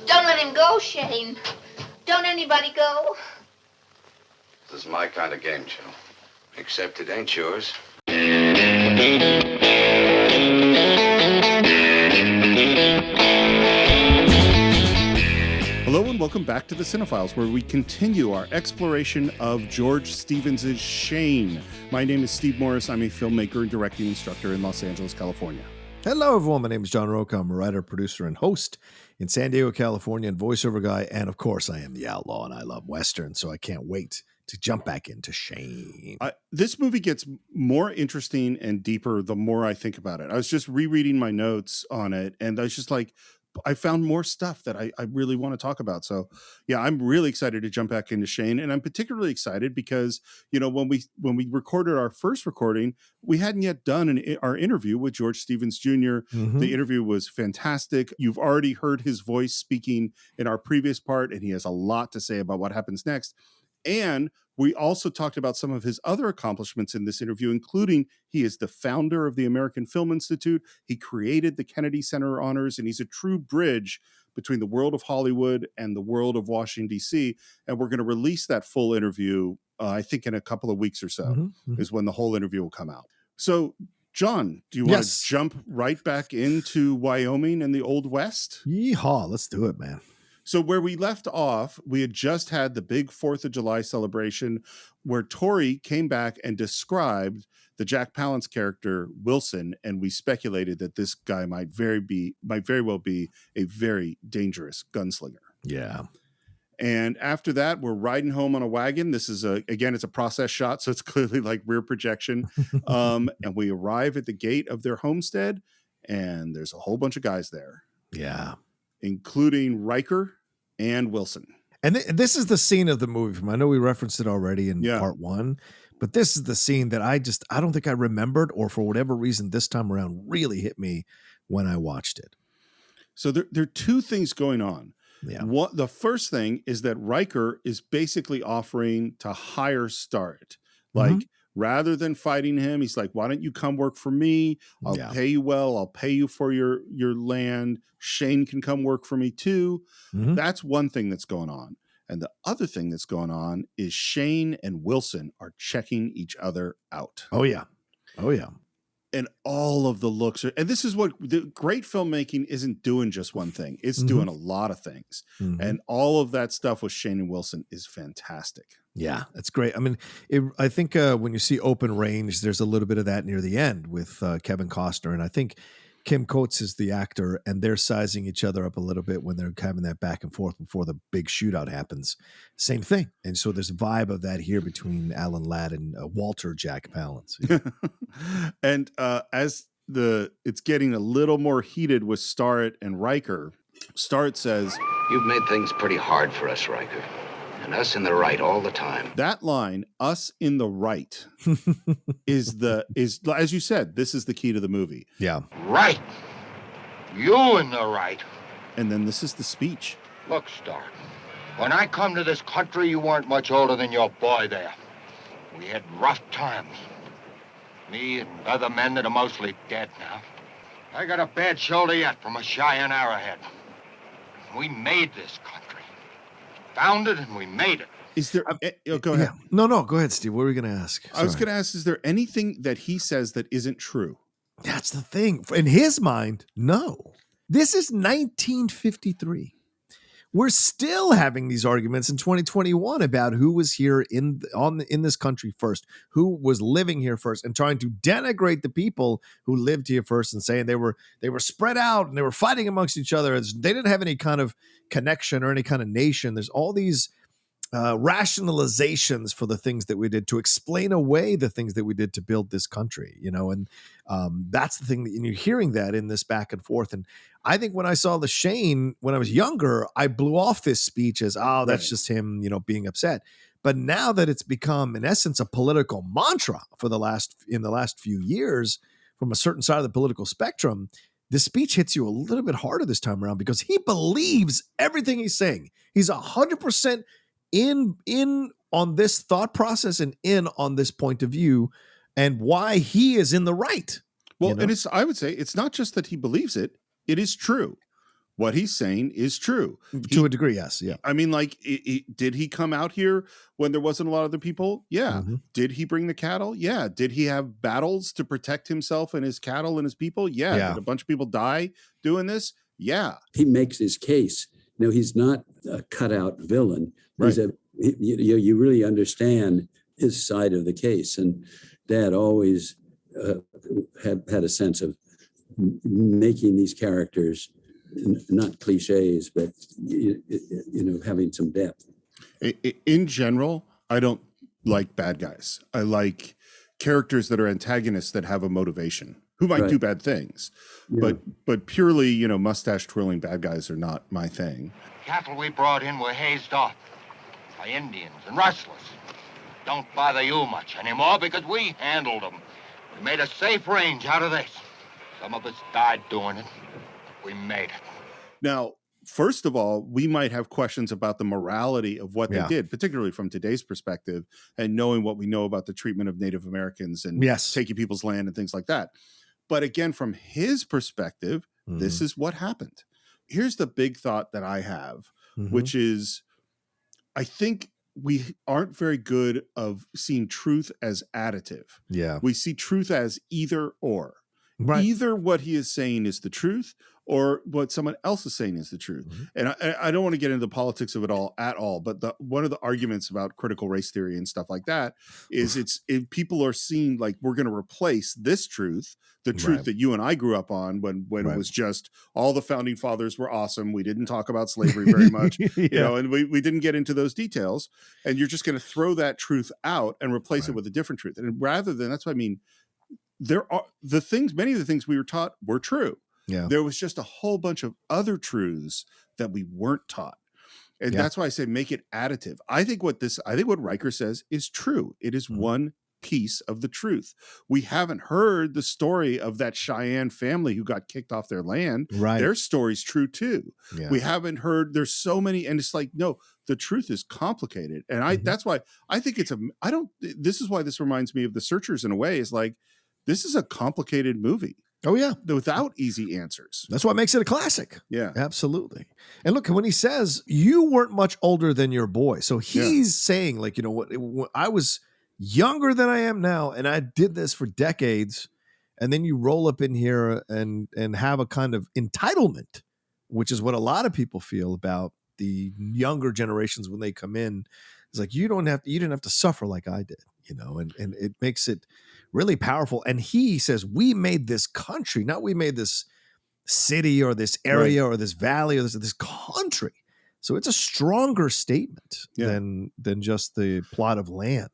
Don't let him go, Shane. Don't anybody go. This is my kind of game, Joe. Except it ain't yours. Hello and welcome back to the Cine-Files, where we continue our exploration of George Stevens' Shane. My name is Steve Morris. I'm a filmmaker and directing instructor in Los Angeles, California. Hello, everyone. My name is John Roca. I'm a writer, producer, and host in San Diego, California, and voiceover guy. And of course, I am the outlaw, and I love Westerns, so I can't wait to jump back into Shane. This movie gets more interesting and deeper the more I think about it. I was just rereading my notes on it, and I was just like, I found more stuff that I really want to talk about. So yeah, I'm really excited to jump back into Shane. And I'm particularly excited because, you know, when we recorded our first recording, we hadn't yet done our interview with George Stevens Jr. Mm-hmm. The interview was fantastic. You've already heard his voice speaking in our previous part, and he has a lot to say about what happens next. And we also talked about some of his other accomplishments in this interview, including he is the founder of the American Film Institute. He created the Kennedy Center Honors, and he's a true bridge between the world of Hollywood and the world of Washington, D.C. And we're going to release that full interview, I think in a couple of weeks or so, is when the whole interview will come out. So, John, do you want to jump right back into Wyoming and the Old West? Yeehaw, let's do it, man. So where we left off, we had just had the big 4th of July celebration where Tori came back and described the Jack Palance character, Wilson, and we speculated that this guy might very well be a very dangerous gunslinger. Yeah. And after that, we're riding home on a wagon. This is it's a process shot, so it's clearly like rear projection. And we arrive at the gate of their homestead, and there's a whole bunch of guys there. Yeah. Including Riker and Wilson. And this is the scene of the movie. I know we referenced it already in part one, but this is the scene that I don't think I remembered, or for whatever reason this time around really hit me when I watched it. So there are two things going on. Yeah. The first thing is that Riker is basically offering to hire Starr. Like, rather than fighting him, he's like, why don't you come work for me? I'll pay you well. I'll pay you for your land. Shane can come work for me too. That's one thing that's going on. And the other thing that's going on is Shane and Wilson are checking each other out. Oh, yeah. Oh, yeah. And all of the looks are, and this is what the great filmmaking isn't doing just one thing. It's doing a lot of things. And all of that stuff with Shane and Wilson is fantastic. Yeah, that's great. I mean, I think when you see Open Range, there's a little bit of that near the end with Kevin Costner. And I think Kim Coates is the actor, and they're sizing each other up a little bit when they're having that back and forth before the big shootout happens. Same thing. And so there's a vibe of that here between Alan Ladd and Walter Jack Palance. And as it's getting a little more heated with Starr and Riker, Starr says, "You've made things pretty hard for us, Riker. And us in the right all the time." That line, "us in the right," is as you said, this is the key to the movie. Yeah. Right. You in the right. And then this is the speech. Look, Starr, when I come to this country, you weren't much older than your boy there. We had rough times. Me and other men that are mostly dead now. I got a bad shoulder yet from a Cheyenne arrowhead. We made this country. Found it and we made it. Is there... go ahead. Yeah. No, go ahead, Steve. What were we going to ask? Sorry. I was going to ask, is there anything that he says that isn't true? That's the thing. In his mind, no. This is 1953. We're still having these arguments in 2021 about who was here in this country first, who was living here first, and trying to denigrate the people who lived here first and saying they were spread out and they were fighting amongst each other. They didn't have any kind of connection or any kind of nation. There's all these rationalizations for the things that we did to explain away the things that we did to build this country, and that's the thing that you're hearing that in this back and forth. And I think when I saw the Shane, when I was younger, I blew off this speech as, that's just him, being upset. But now that it's become in essence a political mantra in the last few years from a certain side of the political spectrum, the speech hits you a little bit harder this time around because he believes everything he's saying. He's 100% in on this thought process and in on this point of view and why he is in the right. Well, and I would say it's not just that he believes it. It is true. what he's saying is true. To a degree, yes. Yeah. I mean, like, did he come out here when there wasn't a lot of other people? Yeah. Mhm. Did he bring the cattle? Yeah. Did he have battles to protect himself and his cattle and his people? Yeah. Yeah. Did a bunch of people die doing this? Yeah. He makes his case. No, he's not a cutout villain. He's Right. you really understand his side of the case. And Dad always had a sense of making these characters not cliches, but having some depth. In general, I don't like bad guys. I like characters that are antagonists that have a motivation, who might do bad things, but purely, mustache twirling bad guys are not my thing. Cattle we brought in were hazed off by Indians and rustlers. Don't bother you much anymore because we handled them. We made a safe range out of this. Some of us died doing it. We made it. Now, first of all, we might have questions about the morality of what they did, particularly from today's perspective, and knowing what we know about the treatment of Native Americans and taking people's land and things like that. But again, from his perspective, this is what happened. Here's the big thought that I have, which is, I think we aren't very good of seeing truth as additive. Yeah. We see truth as either or. Right. Either what he is saying is the truth or what someone else is saying is the truth. And I don't want to get into the politics of it all at all, but one of the arguments about critical race theory and stuff like that is if people are seeing like we're going to replace this truth, the truth that you and I grew up on when it was just all the founding fathers were awesome. We didn't talk about slavery very much, and we didn't get into those details. And you're just going to throw that truth out and replace it with a different truth. And rather than, that's what I mean, there are many of the things we were taught were true. Yeah. There was just a whole bunch of other truths that we weren't taught. And that's why I say make it additive. I think what Riker says is true. It is one piece of the truth. We haven't heard the story of that Cheyenne family who got kicked off their land. Right. Their story's true too. Yeah. We haven't heard, there's so many, and it's like, no, the truth is complicated. And that's why I think this is why this reminds me of The Searchers in a way, is like, this is a complicated movie. Oh, yeah. Without easy answers. That's what makes it a classic. Yeah. Absolutely. And look, when he says, you weren't much older than your boy. So he's saying, like, what I was younger than I am now, and I did this for decades. And then you roll up in here and have a kind of entitlement, which is what a lot of people feel about the younger generations when they come in. It's like, you didn't have to suffer like I did, and it makes it really powerful. And he says, we made this country, not we made this city or this area or this valley or this country. So it's a stronger statement than just the plot of land,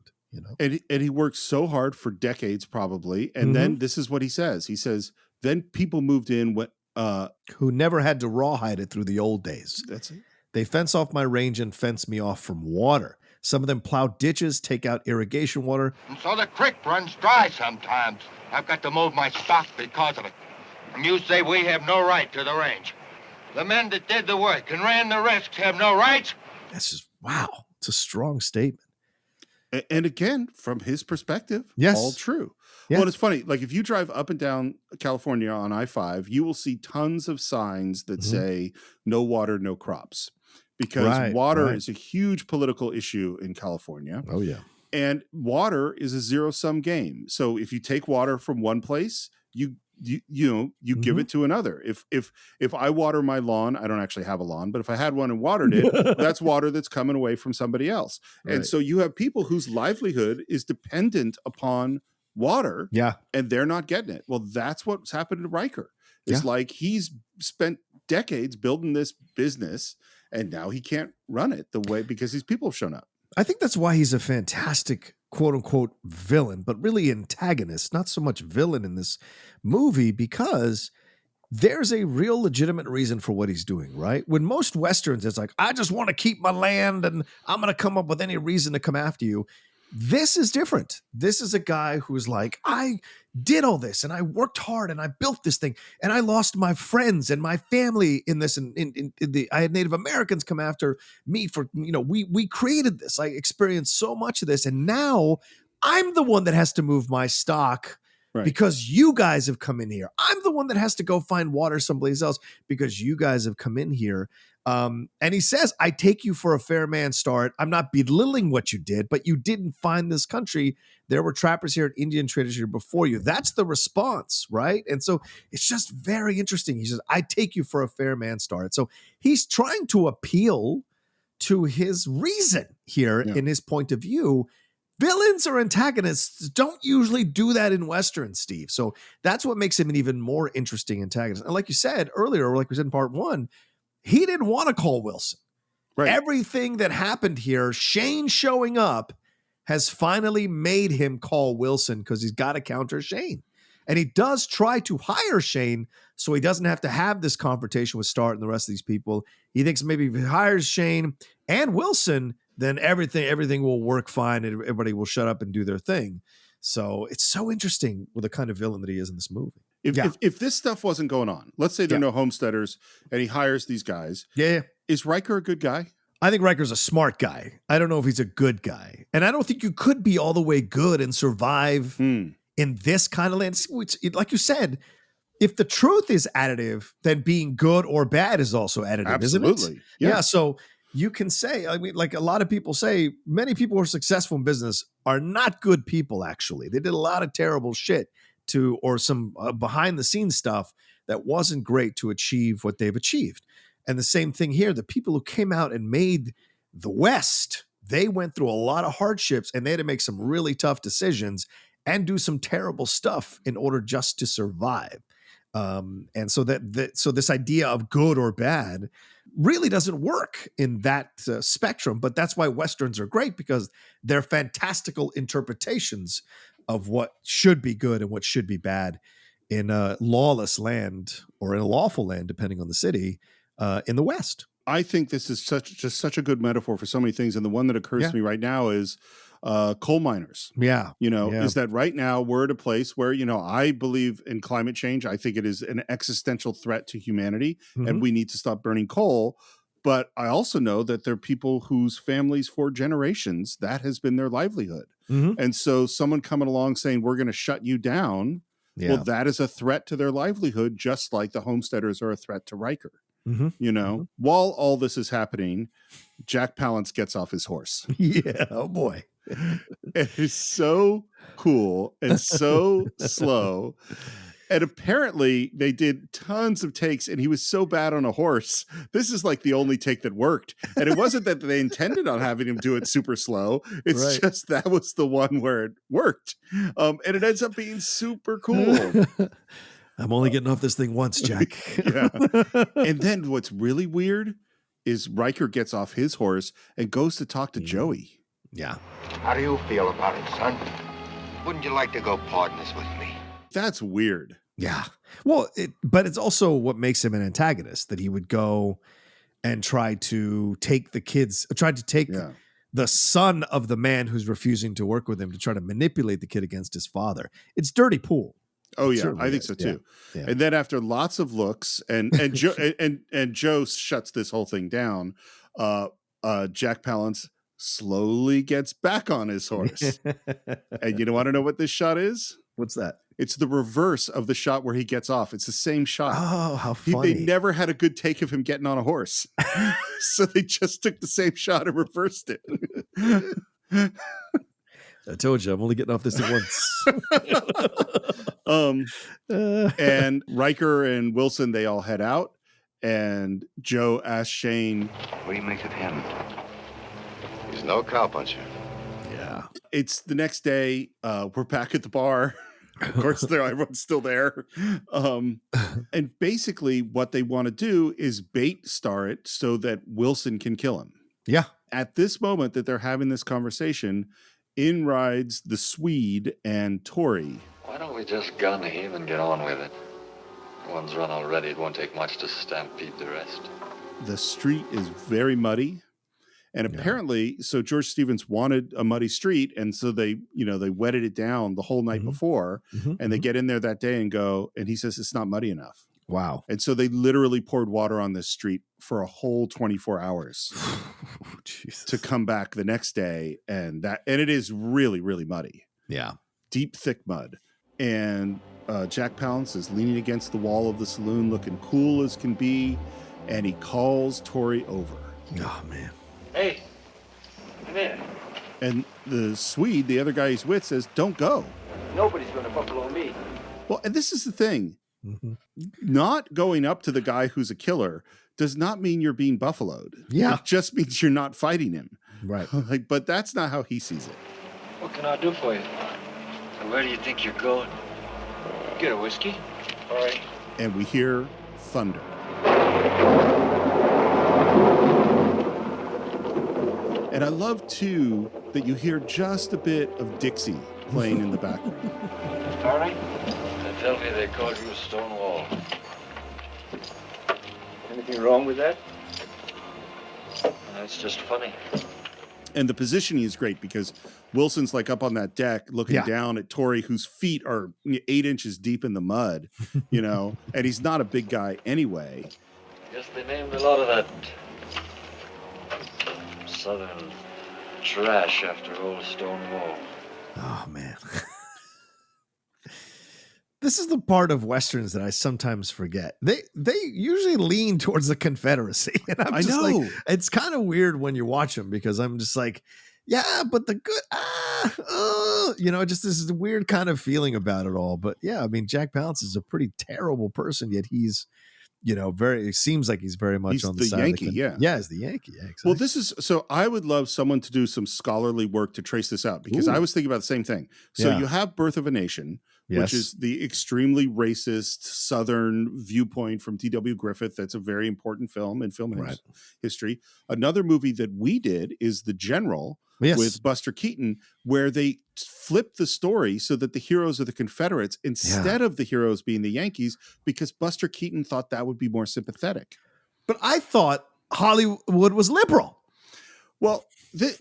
And he worked so hard for decades probably. And then this is what he says. He says, then people moved in who never had to rawhide it through the old days. That's it. They fence off my range and fence me off from water. Some of them plow ditches, take out irrigation water. And so the creek runs dry sometimes. I've got to move my stock because of it. And you say we have no right to the range. The men that did the work and ran the risks have no rights? That's just, wow. It's a strong statement. And again, from his perspective, all true. Yeah. Well, it's funny. Like if you drive up and down California on I-5, you will see tons of signs that say no water, no crops. Because water is a huge political issue in California. Oh, yeah. And water is a zero-sum game. So if you take water from one place, you give it to another. If I water my lawn, I don't actually have a lawn, but if I had one and watered it, that's water that's coming away from somebody else. And so you have people whose livelihood is dependent upon water. Yeah. And they're not getting it. Well, that's what's happened to Riker. It's like he's spent decades building this business and now he can't run it the way because these people have shown up. I think that's why he's a fantastic quote unquote villain, but really antagonist, not so much villain in this movie, because there's a real legitimate reason for what he's doing, right? When most Westerns, it's like, I just want to keep my land and I'm going to come up with any reason to come after you. This is different. This is a guy who's like, I did all this and I worked hard and I built this thing and I lost my friends and my family in this. And I had Native Americans come after me for, we created this. I experienced so much of this. And now I'm the one that has to move my stock Right. because you guys have come in here. I'm the one that has to go find water someplace else because you guys have come in here. And he says, I take you for a fair man, Starr. I'm not belittling what you did, but you didn't find this country. There were trappers here and Indian traders here before you. That's the response, right? And so it's just very interesting. He says, I take you for a fair man, Starr. So he's trying to appeal to his reason here in his point of view. Villains or antagonists don't usually do that in Westerns, Steve. So that's what makes him an even more interesting antagonist. And like you said earlier, or like we said in part one, he didn't want to call Wilson. Right. Everything that happened here, Shane showing up, has finally made him call Wilson because he's got to counter Shane. And he does try to hire Shane so he doesn't have to have this confrontation with Starr and the rest of these people. He thinks maybe if he hires Shane and Wilson, then everything will work fine and everybody will shut up and do their thing. So it's so interesting with the kind of villain that he is in this movie. If this stuff wasn't going on, let's say there are no homesteaders and he hires these guys. Yeah. Is Riker a good guy? I think Riker's a smart guy. I don't know if he's a good guy. And I don't think you could be all the way good and survive in this kind of land. Which, like you said, if the truth is additive, then being good or bad is also additive, Absolutely. isn't it? Yeah. So you can say, I mean, like a lot of people say, many people who are successful in business are not good people, actually. They did a lot of terrible shit or some behind the scenes stuff that wasn't great to achieve what they've achieved. And the same thing here, the people who came out and made the West, they went through a lot of hardships and they had to make some really tough decisions and do some terrible stuff in order just to survive. And so so this idea of good or bad really doesn't work in that spectrum. But that's why Westerns are great, because they're fantastical interpretations of what should be good and what should be bad in a lawless land or in a lawful land, depending on the city, in the West. I think this is such a good metaphor for so many things. And the one that occurs to me right now is coal miners. Yeah. Is that right now we're at a place where, I believe in climate change. I think it is an existential threat to humanity and we need to stop burning coal. But I also know that there are people whose families for generations, that has been their livelihood. And so someone coming along saying, we're going to shut you down. Well, that is a threat to their livelihood, just like the homesteaders are a threat to Riker. While all this is happening, Jack Palance gets off his horse. Yeah. Oh boy. It is so cool and so slow. And apparently they did tons of takes and he was so bad on a horse. This is like the only take that worked. And it wasn't that they intended on having him do it super slow. It's just that was the one where it worked. And it ends up being super cool. I'm only getting off this thing once, Jack. And then what's really weird is Riker gets off his horse and goes to talk to Joey. Yeah. How do you feel about it, son? Wouldn't you like to go partners with me? That's weird. Yeah. Well, but it's also what makes him an antagonist, that he would go and try to take the son of the man who's refusing to work with him to try to manipulate the kid against his father. It's dirty pool. Oh yeah, I think so too. Yeah. And then after lots of looks and Joe and Joe shuts this whole thing down, Jack Palance slowly gets back on his horse. And you want to know what this shot is? What's that? It's the reverse of the shot where he gets off. It's the same shot. Oh, how funny. They never had a good take of him getting on a horse. So they just took the same shot and reversed it. I told you, I'm only getting off this thing once. And Riker and Wilson, they all head out. And Joe asks Shane, what do you make of him? He's no cowpuncher. Yeah. It's the next day. We're back at the bar. Of course, everyone's still there. And basically what they want to do is bait Starr so that Wilson can kill him. Yeah. At this moment that they're having this conversation, in rides the Swede and Tori. Why don't we just gun him and get on with it? One's run already. It won't take much to stampede the rest. The street is very muddy. And apparently, so George Stevens wanted a muddy street. And so they wetted it down the whole night before. And they get in there that day and he says, it's not muddy enough. Wow. And so they literally poured water on this street for a whole 24 hours to come back the next day. And it is really, really muddy. Yeah. Deep, thick mud. and Jack Palance is leaning against the wall of the saloon, looking cool as can be, and he calls Tori over. Oh, man. Hey, come here. And the Swede, the other guy he's with, says, "Don't go." Nobody's going to buffalo me. Well, and this is the thing. Mm-hmm. Not going up to the guy who's a killer does not mean you're being buffaloed. Yeah. It just means you're not fighting him. Right. Like, but that's not how he sees it. What can I do for you? And where do you think you're going? Get a whiskey. All right. And we hear thunder. And I love, too, that you hear just a bit of Dixie playing in the background. All right. They tell me they called you a Stonewall. Anything wrong with that? That's just funny. And the positioning is great because Wilson's like up on that deck looking Yeah. down at Tori, whose feet are 8 inches deep in the mud, and he's not a big guy anyway. Guess they named a lot of that southern trash after old Stonewall. Oh, man. This is the part of Westerns that I sometimes forget. They usually lean towards the Confederacy. And I'm just like, it's kind of weird when you watch them because I'm just like, yeah, but the good, just this is a weird kind of feeling about it all. But yeah, I mean, Jack Palance is a pretty terrible person, yet he's, it seems like he's very much He's on the the side Yankee, of the yeah. Yeah, he's the Yankee. Yeah, exactly. Well, so I would love someone to do some scholarly work to trace this out because Ooh. I was thinking about the same thing. So Yeah. you have Birth of a Nation, Yes. which is the extremely racist Southern viewpoint from T.W. Griffith. That's a very important film in film Right. history. Another movie that we did is The General Yes. with Buster Keaton, where they flipped the story so that the heroes are the Confederates instead of the heroes being the Yankees because Buster Keaton thought that would be more sympathetic. But I thought Hollywood was liberal. Well,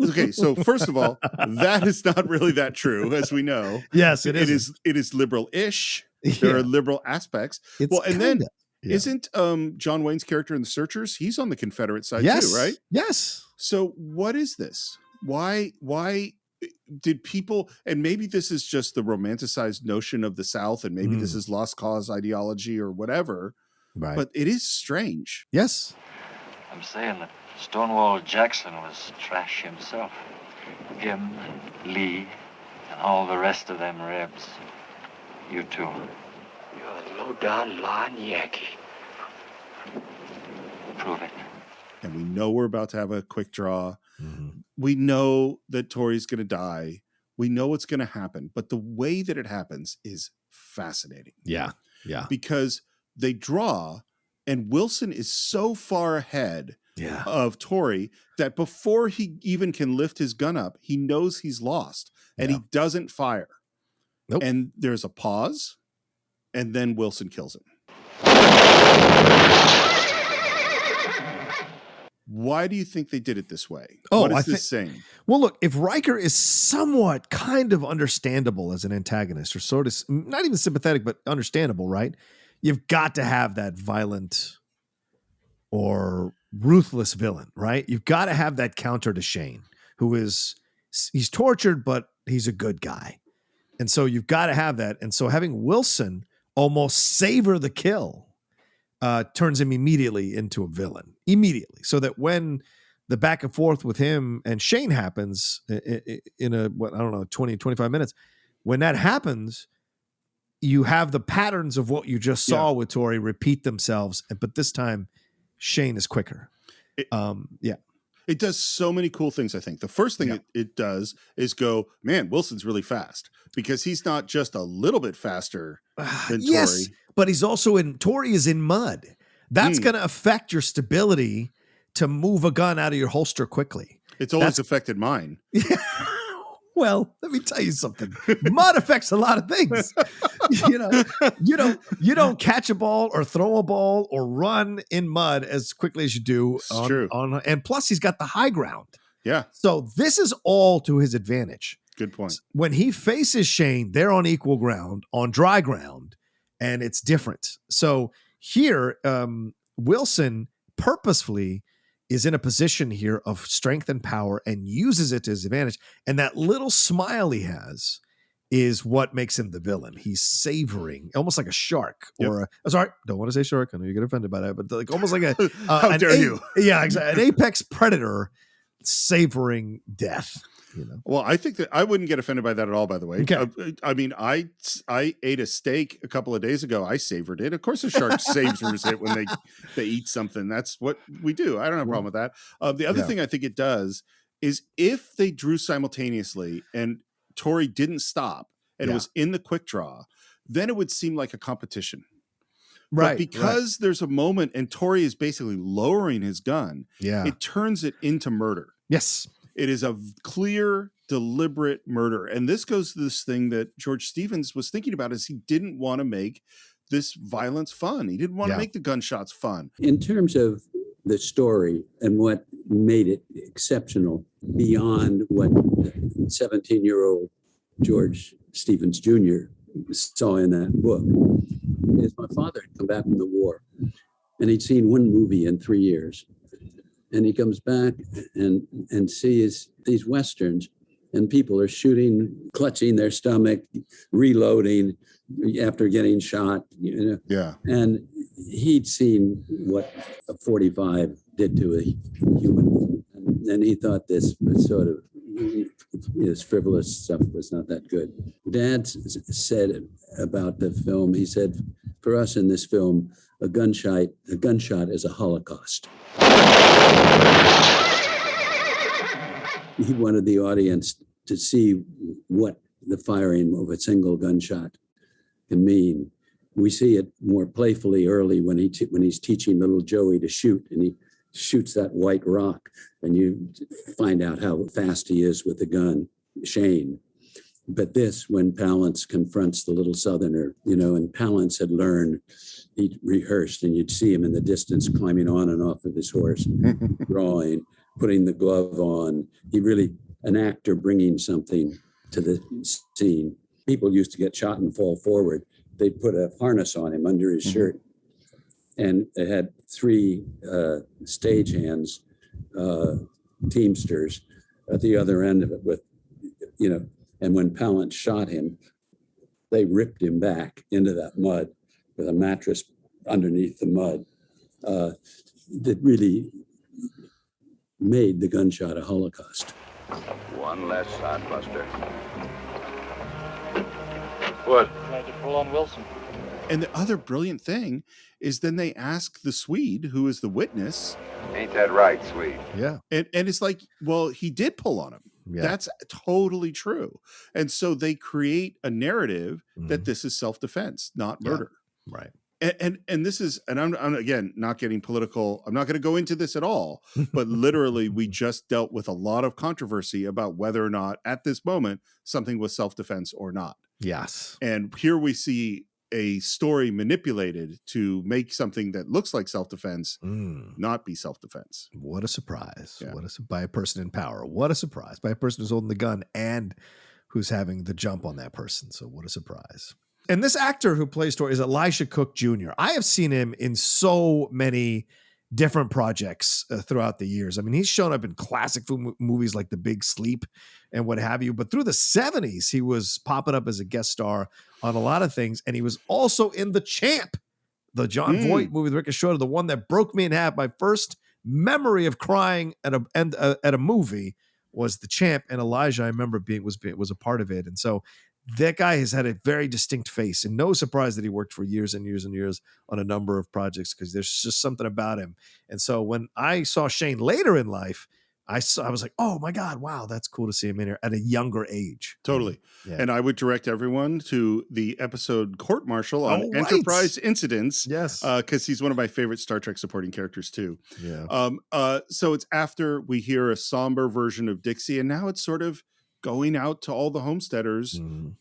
okay. So first of all, that is not really that true, as we know. Yes, It is liberal-ish. There are liberal aspects. It's well, and then kinda, yeah. isn't John Wayne's character in The Searchers? He's on the Confederate side Yes. too, right? Yes. So what is this? Why did people? And maybe this is just the romanticized notion of the South, and maybe this is lost cause ideology or whatever. Right. But it is strange. Yes. I'm saying that Stonewall Jackson was trash himself. Him and Lee and all the rest of them Rebs. You too. You're a low-down lying Yankee. Prove it. And we know we're about to have a quick draw. Mm-hmm. We know that Tori's going to die. We know what's going to happen. But the way that it happens is fascinating. Yeah. Yeah. Because they draw, and Wilson is so far ahead Yeah. of Tori that before he even can lift his gun up, he knows he's lost, and Yeah. he doesn't fire. Nope. And there's a pause, and then Wilson kills him. Why do you think they did it this way? Oh, what is I this saying? Well, look, if Riker is somewhat kind of understandable as an antagonist, or sort of not even sympathetic, but understandable, right? You've got to have that violent or ruthless villain, right? You've got to have that counter to Shane, he's tortured, but he's a good guy. And so you've got to have that. And so having Wilson almost savor the kill turns him immediately into a villain, immediately. So that when the back and forth with him and Shane happens in 20, 25 minutes, when that happens, you have the patterns of what you just saw with Tori repeat themselves. But this time Shane is quicker. It does so many cool things, I think. The first thing it does is go, man, Wilson's really fast because he's not just a little bit faster than Yes, Tori. but he's also Tori is in mud. That's going to affect your stability to move a gun out of your holster quickly. It's always affected mine. Well, let me tell you something. Mud affects a lot of things. You don't catch a ball or throw a ball or run in mud as quickly as you do. It's true. And plus he's got the high ground. Yeah. So this is all to his advantage. Good point. When he faces Shane, they're on equal ground, on dry ground, and it's different. So here, Wilson purposefully is in a position here of strength and power and uses it to his advantage. And that little smile he has is what makes him the villain. He's savoring, almost like a shark, Yep. or sorry, don't want to say shark. I know you get offended by that, but like almost like a How dare you? Yeah, exactly. An apex predator savoring death. You know. Well, I think that I wouldn't get offended by that at all, by the way. Okay. I mean, I ate a steak a couple of days ago. I savored it. Of course, a shark savors it when they eat something. That's what we do. I don't have a problem with that. The other thing I think it does is if they drew simultaneously and Tori didn't stop and it was in the quick draw, then it would seem like a competition. Right. But because there's a moment and Tori is basically lowering his gun, it turns it into murder. Yes. It is a clear, deliberate murder. And this goes to this thing that George Stevens was thinking about is he didn't want to make this violence fun. He didn't want to make the gunshots fun. In terms of the story and what made it exceptional beyond what 17-year-old George Stevens Jr. saw in that book, is my father had come back from the war and he'd seen one movie in 3 years. And he comes back and sees these Westerns and people are shooting, clutching their stomach, reloading after getting shot, you know. Yeah. And he'd seen what a 45 did to a human. And he thought this was sort of, this frivolous stuff was not that good. Dad said about the film, he said, for us in this film, a gunshot is a holocaust. He wanted the audience to see what the firing of a single gunshot can mean. We see it more playfully early when he's teaching little Joey to shoot, and he shoots that white rock, and you find out how fast he is with the gun, Shane. But this, when Palance confronts the little Southerner, you know, and Palance had learned, he rehearsed, and you'd see him in the distance climbing on and off of his horse, drawing, putting the glove on. He really, an actor bringing something to the scene. People used to get shot and fall forward. They'd put a harness on him under his shirt. And they had 3 stagehands, teamsters at the other end of it with, you know, and when Palance shot him, they ripped him back into that mud with a mattress underneath the mud. That really made the gunshot a holocaust. One less sodbuster. What? Tried to pull on Wilson. And the other brilliant thing is then they ask the Swede, who is the witness. Ain't that right, Swede? Yeah. And it's like, well, he did pull on him. Yeah. That's totally true. And so they create a narrative that this is self-defense, not murder. Right. And this is, and I'm again not getting political. I'm not going to go into this at all, but literally we just dealt with a lot of controversy about whether or not at this moment something was self-defense or not. Yes. And here we see a story manipulated to make something that looks like self-defense not be self-defense. What a surprise. Yeah. By a person in power. What a surprise. By a person who's holding the gun and who's having the jump on that person. So what a surprise. And this actor who plays Tori is Elisha Cook Jr. I have seen him in so many different projects throughout the years. I mean, he's shown up in classic movies like The Big Sleep and what have you. But through the 70s, he was popping up as a guest star on a lot of things. And he was also in The Champ, the John Voight movie with Riker Schroeder, the one that broke me in half. My first memory of crying at a movie was The Champ. And Elijah, I remember was a part of it. And so that guy has had a very distinct face, and no surprise that he worked for years and years and years on a number of projects because there's just something about him. And so when I saw Shane later in life, I was like, oh my God, wow, that's cool to see him in here at a younger age. Totally. Yeah. And I would direct everyone to the episode Court Martial on right. Enterprise Incidents. Yes. Because he's one of my favorite Star Trek supporting characters too. Yeah. So it's after we hear a somber version of Dixie, and now it's sort of going out to all the homesteaders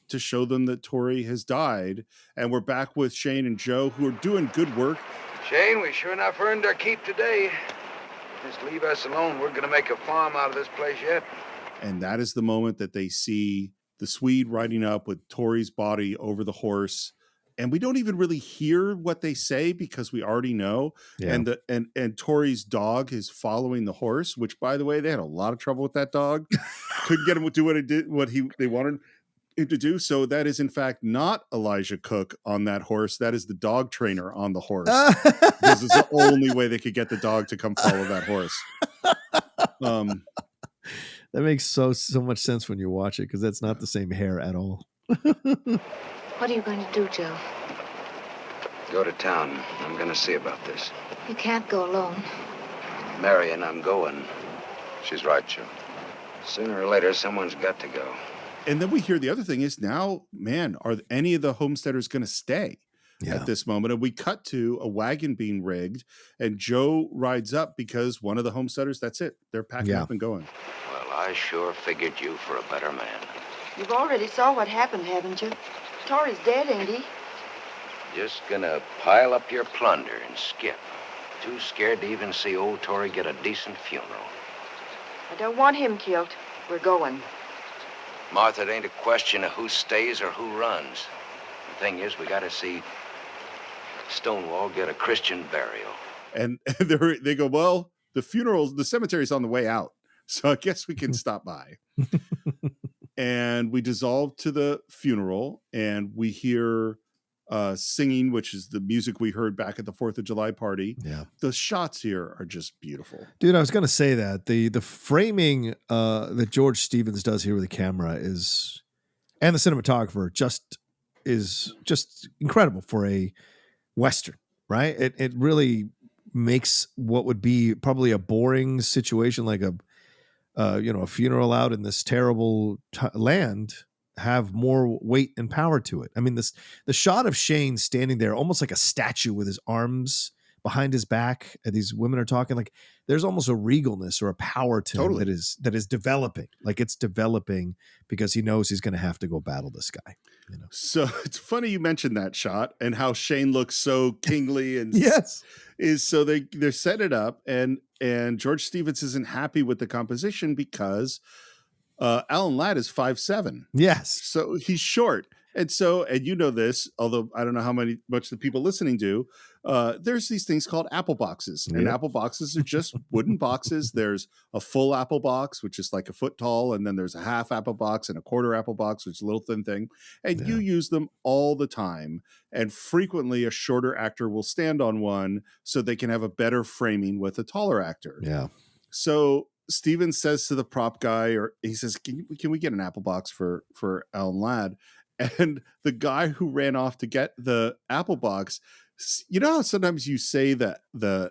to show them that Tori has died. And we're back with Shane and Joe, who are doing good work. Shane, we sure enough earned our keep today. Just leave us alone. We're going to make a farm out of this place yet. And that is the moment that they see the Swede riding up with Tori's body over the horse. And we don't even really hear what they say because we already know. Yeah. And Tori's dog is following the horse, which, by the way, they had a lot of trouble with that dog. Couldn't get him to do what they wanted. to do. So that is in fact not Elijah Cook on that horse. That is the dog trainer on the horse. This is the only way they could get the dog to come follow that horse. That makes so much sense when you watch it, because that's not the same hair at all. What are you going to do, Joe? Go to town. I'm going to see about this. You can't go alone. Marian, I'm going. She's right, Joe. Sooner or later, someone's got to go. And then we hear the other thing is now, man, are any of the homesteaders going to stay at this moment? And we cut to a wagon being rigged, and Joe rides up because one of the homesteaders, that's it. They're packing up and going. Well, I sure figured you for a better man. You've already saw what happened, haven't you? Torrey's dead, ain't he? Just gonna pile up your plunder and skip. Too scared to even see old Torrey get a decent funeral. I don't want him killed. We're going. Martha, it ain't a question of who stays or who runs. The thing is, we gotta see Stonewall get a Christian burial. And they go, well, the cemetery's on the way out, so I guess we can stop by. And we dissolve to the funeral, and we hear singing, which is the music we heard back at the 4th of July party. Yeah. The shots here are just beautiful. Dude, I was going to say that. The framing that George Stevens does here with the camera and the cinematographer is just incredible for a Western, right? It really makes what would be probably a boring situation, like a funeral out in this terrible land, have more weight and power to it. I mean, the shot of Shane standing there almost like a statue with his arms behind his back, and these women are talking, like there's almost a regalness or a power to him that is developing. Like it's developing because he knows he's going to have to go battle this guy. So it's funny you mentioned that shot and how Shane looks so kingly and yes. So they're set it up, and George Stevens isn't happy with the composition because Alan Ladd is 5'7". Yes. So he's short. And you know this, although I don't know how much the people listening do, there's these things called apple boxes. And apple boxes are just wooden boxes. There's a full apple box, which is like a foot tall. And then there's a half apple box and a quarter apple box, which is a little thin thing. And you use them all the time. And frequently a shorter actor will stand on one so they can have a better framing with a taller actor. Yeah. So Stevens says to the prop guy, or he says, can we get an apple box for Alan Ladd? And the guy who ran off to get the apple box, you know how sometimes you say that the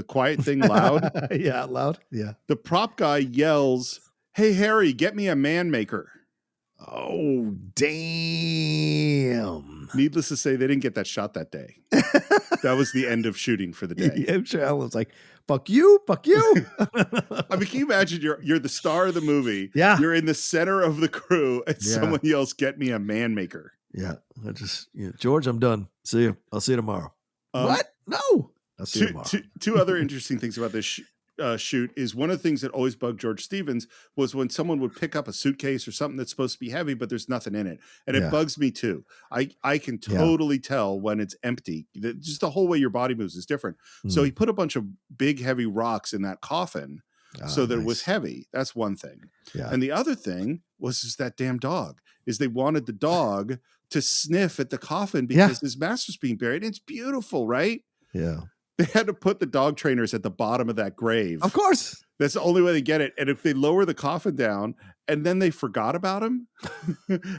quiet thing loud? Yeah, loud. Yeah. The prop guy yells, "Hey, Harry, get me a man maker." Oh, damn. Needless to say, they didn't get that shot that day. That was the end of shooting for the day. Yeah, Alan's like, fuck you. I mean, can you imagine you're the star of the movie? Yeah. You're in the center of the crew and someone yells, "Get me a man maker." Yeah. George, I'm done. See you. I'll see you tomorrow. What? No. I'll see you tomorrow. Two other interesting things about this shoot is one of the things that always bugged George Stevens was when someone would pick up a suitcase or something that's supposed to be heavy, but there's nothing in it. And it bugs me too. I can totally tell when it's empty. Just the whole way your body moves is different. So he put a bunch of big, heavy rocks in that coffin so that it was heavy. That's one thing. Yeah. And the other thing was that damn dog. Is they wanted the dog to sniff at the coffin because his master's being buried. It's beautiful, right? Yeah. They had to put the dog trainers at the bottom of that grave. Of course. That's the only way they get it. And if they lower the coffin down and then they forgot about him,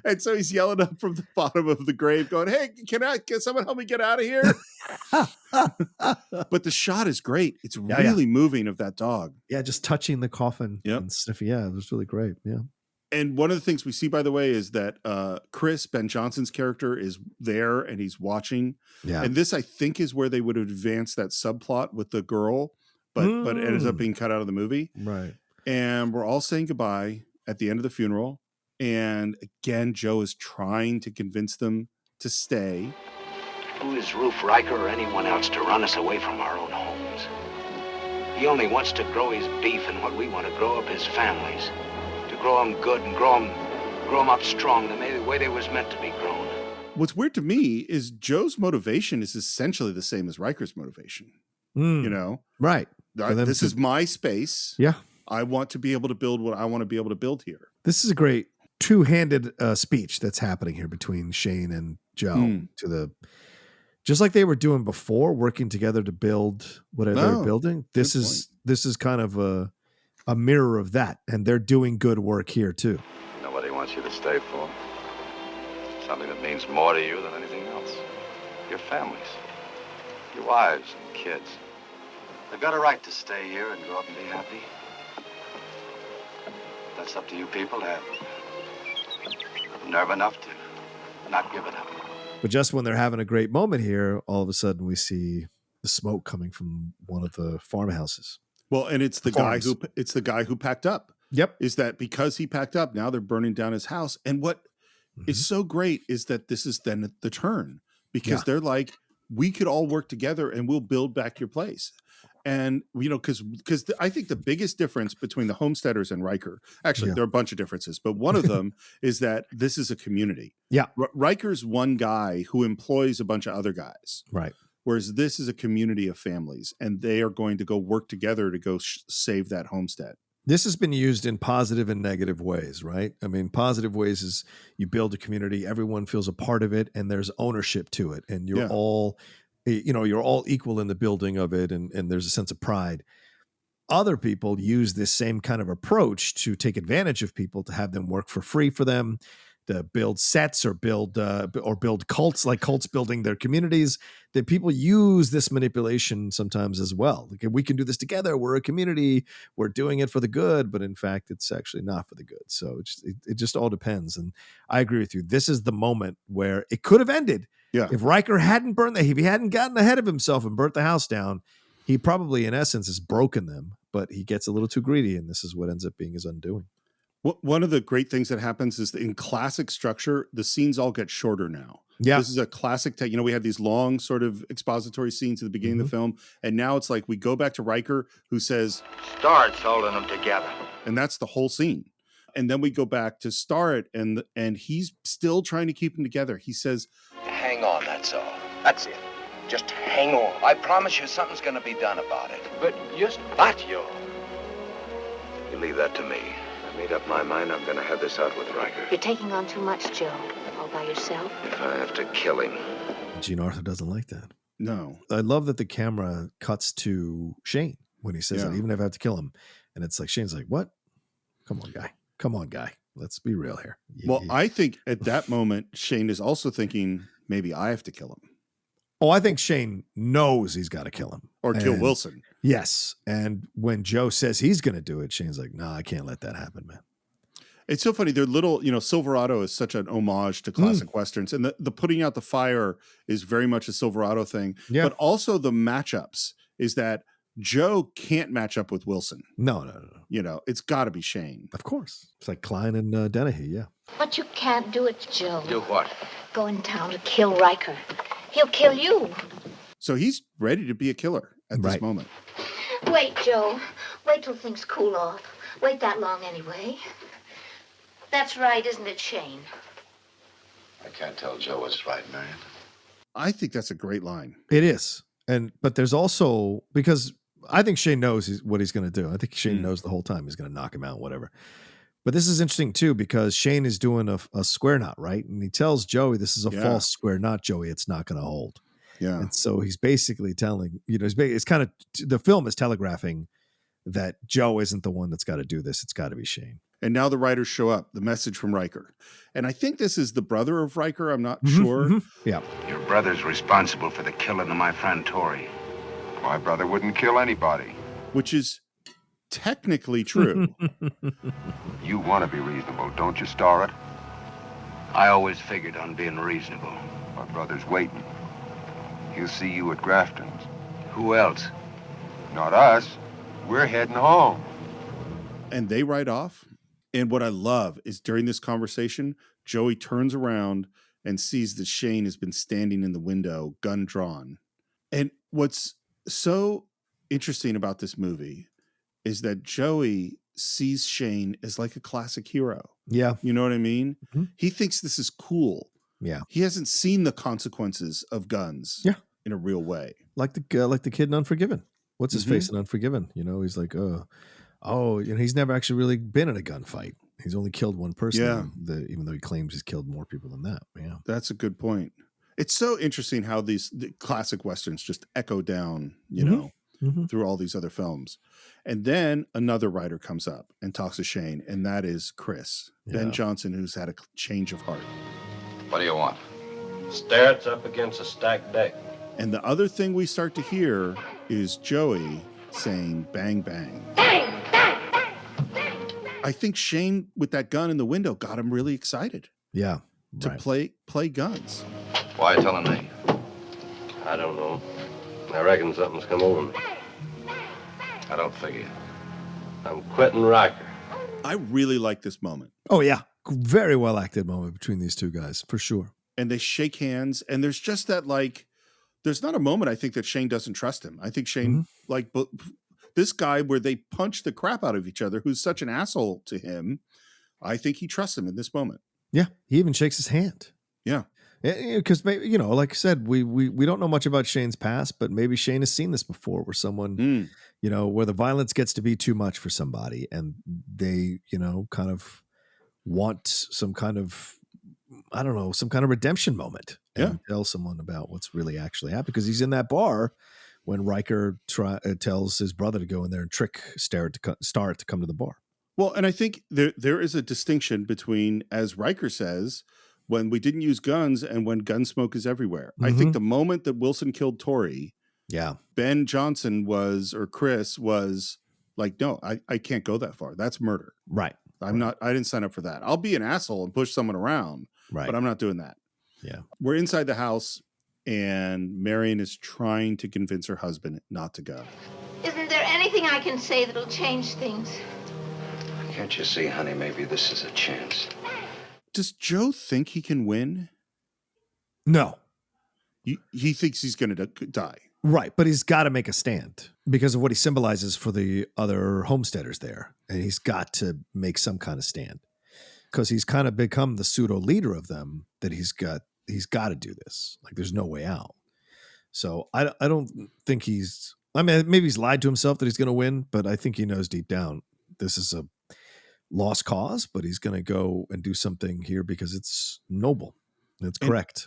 and so he's yelling up from the bottom of the grave going, "Hey, can someone help me get out of here?" But the shot is great. It's really moving of that dog. Yeah, just touching the coffin and sniffing. Yeah, it was really great. Yeah. And one of the things we see, by the way, is that Chris, Ben Johnson's character, is there and he's watching. Yeah. And this, I think, is where they would advance that subplot with the girl, but it ends up being cut out of the movie. Right. And we're all saying goodbye at the end of the funeral. And again, Joe is trying to convince them to stay. Who is Roof Riker or anyone else to run us away from our own homes? He only wants to grow his beef and what we want to grow up his families. To grow them good and grow them up strong the way they was meant to be grown. What's weird to me is Joe's motivation is essentially the same as Riker's motivation. You know? Right. This is my space. Yeah. I want to be able to build what I want to be able to build here. This is a great two-handed speech that's happening here between Shane and Joe just like they were doing before, working together to build whatever they're building. This is kind of a mirror of that, and they're doing good work here too. Nobody wants you to stay for something that means more to you than anything else. Your families, your wives and kids. They've got a right to stay here and grow up and be happy. That's up to you people to have nerve enough to not give it up. But just when they're having a great moment here, all of a sudden we see the smoke coming from one of the farmhouses. Well, and it's the guy who packed up. Yep. Is that because he packed up, now they're burning down his house. And what is so great is that this is then the turn, because they're like, we could all work together and we'll build back your place. And, you know, because I think the biggest difference between the homesteaders and Riker, actually, there are a bunch of differences, but one of them is that this is a community. Yeah. Riker's one guy who employs a bunch of other guys. Right. Whereas this is a community of families, and they are going to go work together to go save that homestead. This has been used in positive and negative ways, right? I mean, positive ways is you build a community, everyone feels a part of it, and there's ownership to it, and you're all, you know, you're all equal in the building of it, and there's a sense of pride. Other people use this same kind of approach to take advantage of people, to have them work for free for them, to build sets or build cults, like cults building their communities. That people use this manipulation sometimes as well. Like, we can do this together. We're a community. We're doing it for the good, but in fact, it's actually not for the good. So it just all depends. And I agree with you. This is the moment where it could have ended. Yeah. If Riker hadn't if he hadn't gotten ahead of himself and burnt the house down, he probably, in essence, has broken them. But he gets a little too greedy, and this is what ends up being his undoing. One of the great things that happens is that in classic structure, the scenes all get shorter now. Yeah. This is a classic, you know, we had these long sort of expository scenes at the beginning of the film. And now it's like we go back to Riker, who says, Starr's holding them together. And that's the whole scene. And then we go back to Starr, and he's still trying to keep them together. He says, hang on, that's all. That's it. Just hang on. I promise you something's going to be done about it. But you leave that to me. Made up my mind I'm going to have this out with Riker. You're taking on too much, Joe. All by yourself. If I have to kill him. Jean Arthur doesn't like that. No. I love that the camera cuts to Shane when he says that, even if I have to kill him. And it's like, Shane's like, what? Come on, guy. Let's be real here. I think at that moment, Shane is also thinking, maybe I have to kill him. Oh, I think Shane knows he's got to kill him. Or kill Wilson. Yes. And when Joe says he's going to do it, Shane's like, no, I can't let that happen, man. It's so funny. They're little, you know, Silverado is such an homage to classic Westerns. And the putting out the fire is very much a Silverado thing. Yeah. But also the matchups is that Joe can't match up with Wilson. No. You know, it's got to be Shane. Of course. It's like Klein and Dennehy, yeah. But you can't do it, Joe. Do what? Go in town to kill Riker. He'll kill you. So he's ready to be a killer at this moment. Wait, Joe. Wait till things cool off. Wait that long anyway. That's right, isn't it, Shane? I can't tell Joe what's right, Marian. I think that's a great line. It is. But there's also, because I think Shane knows what he's going to do. I think Shane knows the whole time he's going to knock him out, whatever. But this is interesting, too, because Shane is doing a square knot, right? And he tells Joey, this is a false square knot, Joey. It's not going to hold. Yeah. And so he's basically telling, you know, it's kind of, the film is telegraphing that Joe isn't the one that's got to do this. It's got to be Shane. And now the writers show up, the message from Riker. And I think this is the brother of Riker. I'm not sure. Yeah. Your brother's responsible for the killing of my friend Tori. My brother wouldn't kill anybody. Which is technically true. You want to be reasonable, don't you, Starr? I always figured on being reasonable. My brother's waiting. He'll see you at Grafton's. Who else? Not us. We're heading home. And they ride off. And what I love is during this conversation, Joey turns around and sees that Shane has been standing in the window, gun drawn. And what's so interesting about this movie is that Joey sees Shane as like a classic hero. Yeah. You know what I mean? Mm-hmm. He thinks this is cool. Yeah. He hasn't seen the consequences of guns in a real way. Like the kid in Unforgiven. What's his face in Unforgiven? You know, he's like, you know, he's never actually really been in a gunfight. He's only killed one person, Yeah. even though he claims he's killed more people than that. Yeah. That's a good point. It's so interesting how the classic Westerns just echo down, through all these other films. And then another writer comes up and talks to Shane, and that is Chris, Ben Johnson, who's had a change of heart. What do you want? Starrett's up against a stacked deck. And the other thing we start to hear is Joey saying, bang, bang. I think Shane, with that gun in the window, got him really excited. Yeah. To play guns. Why are you telling me? I don't know. I reckon something's come over me. I don't figure. I'm quitting Riker. I really like this moment. Oh, yeah. Very well acted moment between these two guys, for sure. And they shake hands, and there's just that, like, there's not a moment I think that Shane doesn't trust him. I think Shane, this guy where they punch the crap out of each other, who's such an asshole to him, I think he trusts him in this moment. Yeah, he even shakes his hand. Yeah. Because, maybe, like I said, we don't know much about Shane's past, but maybe Shane has seen this before where someone, where the violence gets to be too much for somebody and they, kind of want some kind of, I don't know, some kind of redemption moment and tell someone about what's really actually happened. Because he's in that bar when Riker tells his brother to go in there and trick Starr to come to the bar. Well, and I think there is a distinction between, as Riker says, when we didn't use guns and when gun smoke is everywhere. I think the moment that Wilson killed Tori, Ben Johnson Chris was like, no, I can't go that far. That's murder. Right. I didn't sign up for that. I'll be an asshole and push someone around, but I'm not doing that. Yeah. We're inside the house and Marian is trying to convince her husband not to go. Isn't there anything I can say that'll change things? Can't you see, honey, maybe this is a chance? Does Joe think he can win? No. He thinks he's going to die. Right, but he's got to make a stand because of what he symbolizes for the other homesteaders there. And he's got to make some kind of stand because he's kind of become the pseudo leader of them, that he's got to do this. Like, there's no way out. So I don't think maybe he's lied to himself that he's going to win, but I think he knows deep down this is a lost cause, but he's going to go and do something here because it's noble. It's correct.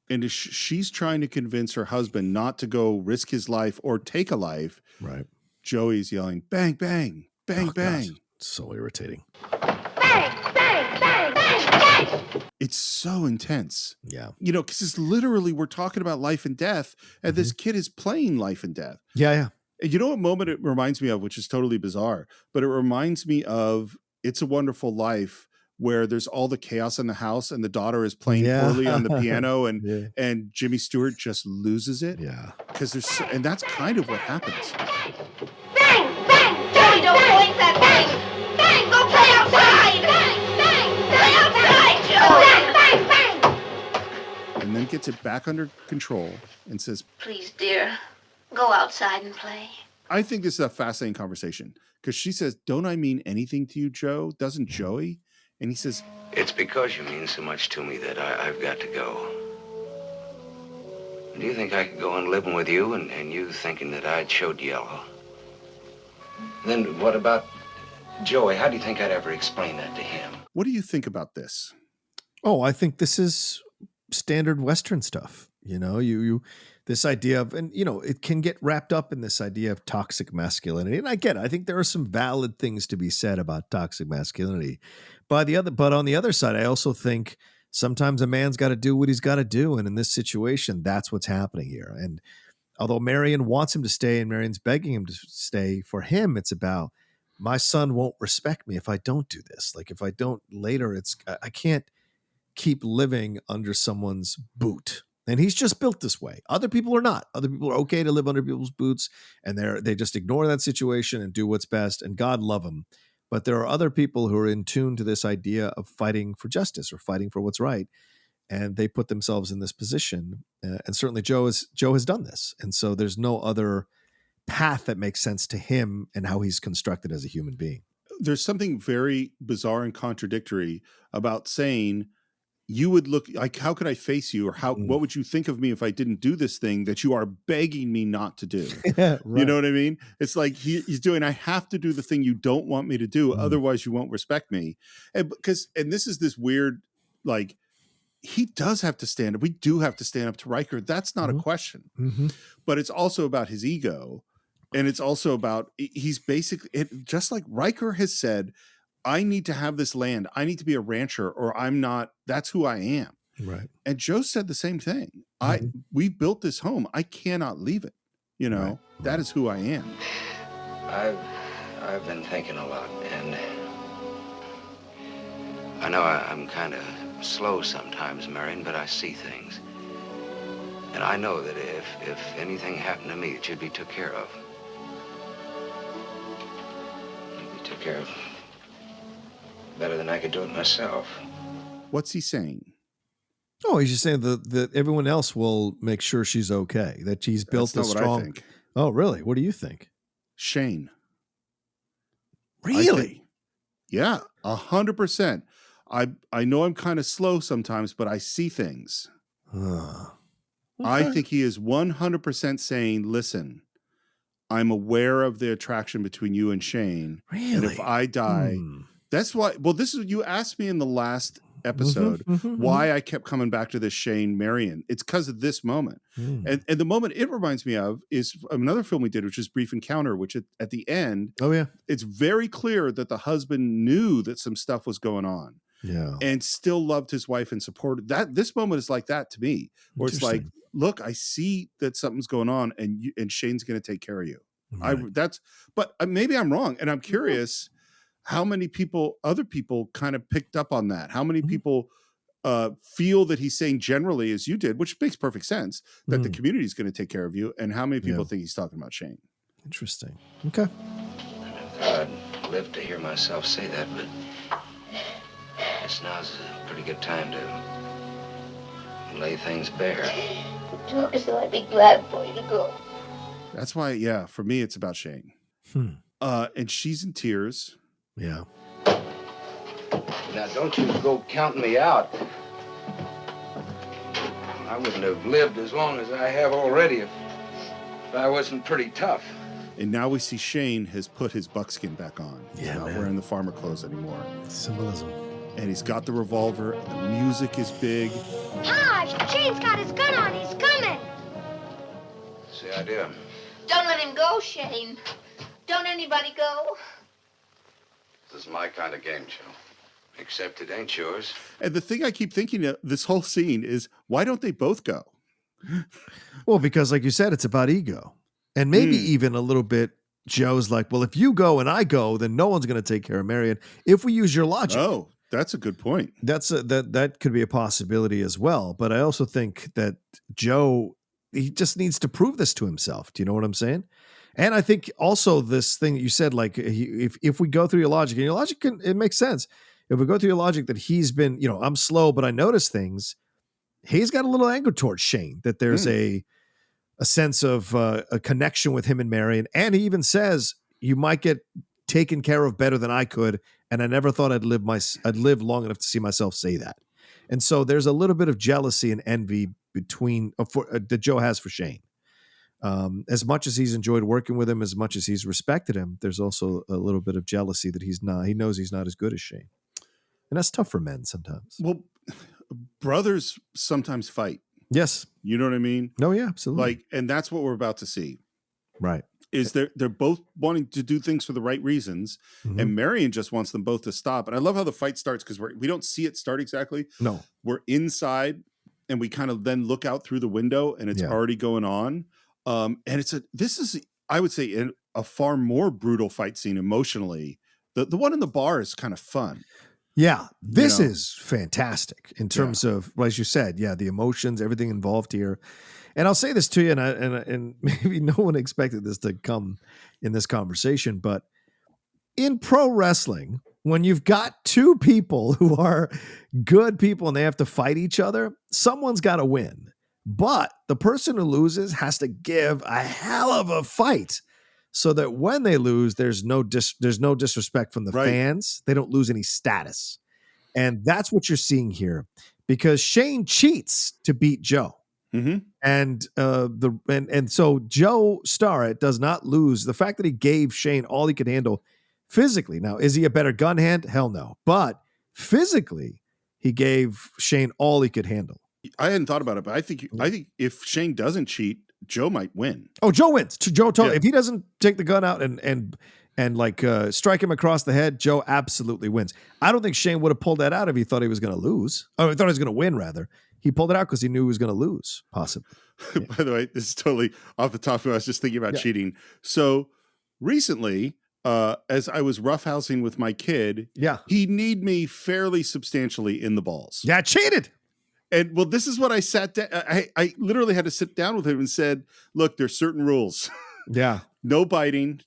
And she's trying to convince her husband not to go risk his life or take a life. Right. Joey's yelling, bang, bang, bang, bang. Gosh, so irritating. Bang, bang, bang, bang, bang. It's so intense. Yeah. Because it's literally, we're talking about life and death, and this kid is playing life and death. Yeah, yeah. And you know what moment it reminds me of, which is totally bizarre, but it reminds me of It's a Wonderful Life, where there's all the chaos in the house and the daughter is playing poorly on the piano and Jimmy Stewart just loses it. Yeah. Because and that's kind of what happens. Bang, bang, Joey, don't blink that thing. Bang, go play outside. Bang, bang, bang, play outside, Joe. Bang, bang, bang. And then gets it back under control and says, please, dear, go outside and play. I think this is a fascinating conversation because she says, don't I mean anything to you, Joe? Doesn't Joey? And he says, it's because you mean so much to me that I've got to go. Do you think I could go on living with you and you thinking that I'd showed yellow? Then what about Joey? How do you think I'd ever explain that to him? What do you think about this? Oh, I think this is standard Western stuff. You this idea of, and it can get wrapped up in this idea of toxic masculinity. And I think there are some valid things to be said about toxic masculinity. But on the other side, I also think sometimes a man's got to do what he's got to do. And in this situation, that's what's happening here. And although Marian wants him to stay and Marian's begging him to stay, for him, it's about, my son won't respect me if I don't do this. Like, if I don't later, I can't keep living under someone's boot. And he's just built this way. Other people are not. Other people are okay to live under people's boots, and they just ignore that situation and do what's best, and God love them. But there are other people who are in tune to this idea of fighting for justice or fighting for what's right, and they put themselves in this position. And certainly Joe has done this. And so there's no other path that makes sense to him and how he's constructed as a human being. There's something very bizarre and contradictory about saying, you would look like, how could I face you? Or what would you think of me if I didn't do this thing that you are begging me not to do? Yeah, right. You know what I mean? It's like he's doing, I have to do the thing you don't want me to do. Otherwise you won't respect me. And this is this weird, like, he does have to stand up. We do have to stand up to Riker. That's not a question, but it's also about his ego. And it's also about, he's basically, just like Riker has said, I need to have this land. I need to be a rancher or I'm not, that's who I am. Right. And Joe said the same thing. We built this home. I cannot leave it. You know, that is who I am. I've been thinking a lot, and I know I'm kind of slow sometimes, Marian, but I see things. And I know that if anything happened to me, it should be took care of. It'd be took care of better than I could do it myself. What's he saying? Oh, he's just saying that everyone else will make sure she's okay, that she's built a strong... What I think. Oh, really? What do you think? Shane. Really? Yeah, 100%. I know I'm kind of slow sometimes, but I see things. I think he is 100% saying, listen, I'm aware of the attraction between you and Shane. Really? And if I die, that's why, well, this is, you asked me in the last episode why I kept coming back to this Shane Marian. It's because of this moment. And the moment it reminds me of is another film we did, which is Brief Encounter, which at the end, it's very clear that the husband knew that some stuff was going on. Yeah. And still loved his wife and supported that. This moment is like that to me, where it's like, look, I see that something's going on and Shane's going to take care of you. Right. But maybe I'm wrong. And I'm curious how many other people kind of picked up on that. How many people feel that he's saying generally, as you did, which makes perfect sense, that the community is going to take care of you. And how many people think he's talking about Shane? Interesting. Okay. I thought I'd live to hear myself say that, but this now's a pretty good time to lay things bare. Talk as though I'd be glad for you to go. That's why, for me, it's about Shane. And she's in tears. Yeah. Now, don't you go counting me out. I wouldn't have lived as long as I have already if I wasn't pretty tough. And now we see Shane has put his buckskin back on. He's not wearing the farmer clothes anymore. Symbolism. And he's got the revolver. And the music is big. Hush! Shane's got his gun on. He's coming. That's the idea. Don't let him go, Shane. Don't anybody go. This is my kind of game, Joe. Except it ain't yours. And the thing I keep thinking of this whole scene is, why don't they both go? Well, because like you said, it's about ego. And maybe even a little bit, Joe's like, well, if you go and I go, then no one's going to take care of Marian. If we use your logic. Oh, that's a good point. That could be a possibility as well. But I also think that Joe, he just needs to prove this to himself. Do you know what I'm saying? And I think also this thing that you said, like, if we go through your logic, and your logic it makes sense. If we go through your logic that he's been, I'm slow, but I notice things. He's got a little anger towards Shane, that there's a sense of a connection with him and Marian. And he even says, you might get taken care of better than I could. And I never thought I'd live long enough to see myself say that. And so there's a little bit of jealousy and envy that Joe has for Shane. As much as he's enjoyed working with him, as much as he's respected him, there's also a little bit of jealousy that he knows he's not as good as Shane. And that's tough for men sometimes. Well, brothers sometimes fight. Yes. You know what I mean? No, yeah, absolutely. And that's what we're about to see. Right. Is they're both wanting to do things for the right reasons. And Marian just wants them both to stop. And I love how the fight starts because we don't see it start exactly. No. We're inside and we kind of then look out through the window and it's already going on. And this is, I would say, a far more brutal fight scene emotionally. The one in the bar is kind of fun. Yeah, this is fantastic in terms of, well, as you said, the emotions, everything involved here. And I'll say this to you, and maybe no one expected this to come in this conversation, but in pro wrestling, when you've got two people who are good people and they have to fight each other, someone's got to win. But the person who loses has to give a hell of a fight so that when they lose, there's no disrespect from the fans. They don't lose any status. And that's what you're seeing here. because Shane cheats to beat Joe. Mm-hmm. And so Joe Starr does not lose. The fact that he gave Shane all he could handle physically. Now, is he a better gun hand? Hell no. But physically, he gave Shane all he could handle. I hadn't thought about it, but I think if Shane doesn't cheat, Joe might win. Oh, Joe wins. Joe totally. Yeah. If he doesn't take the gun out and like strike him across the head, Joe absolutely wins. I don't think Shane would have pulled that out if he thought he was going to lose. Oh, he thought he was going to win, rather. He pulled it out because he knew he was going to lose, possibly. Yeah. By the way, this is totally off the top of me. I was just thinking about cheating. So recently, as I was roughhousing with my kid, he kneed me fairly substantially in the balls. Yeah, cheated. And well, this is what I sat down. I literally had to sit down with him and said, look, there's certain rules. Yeah. No biting.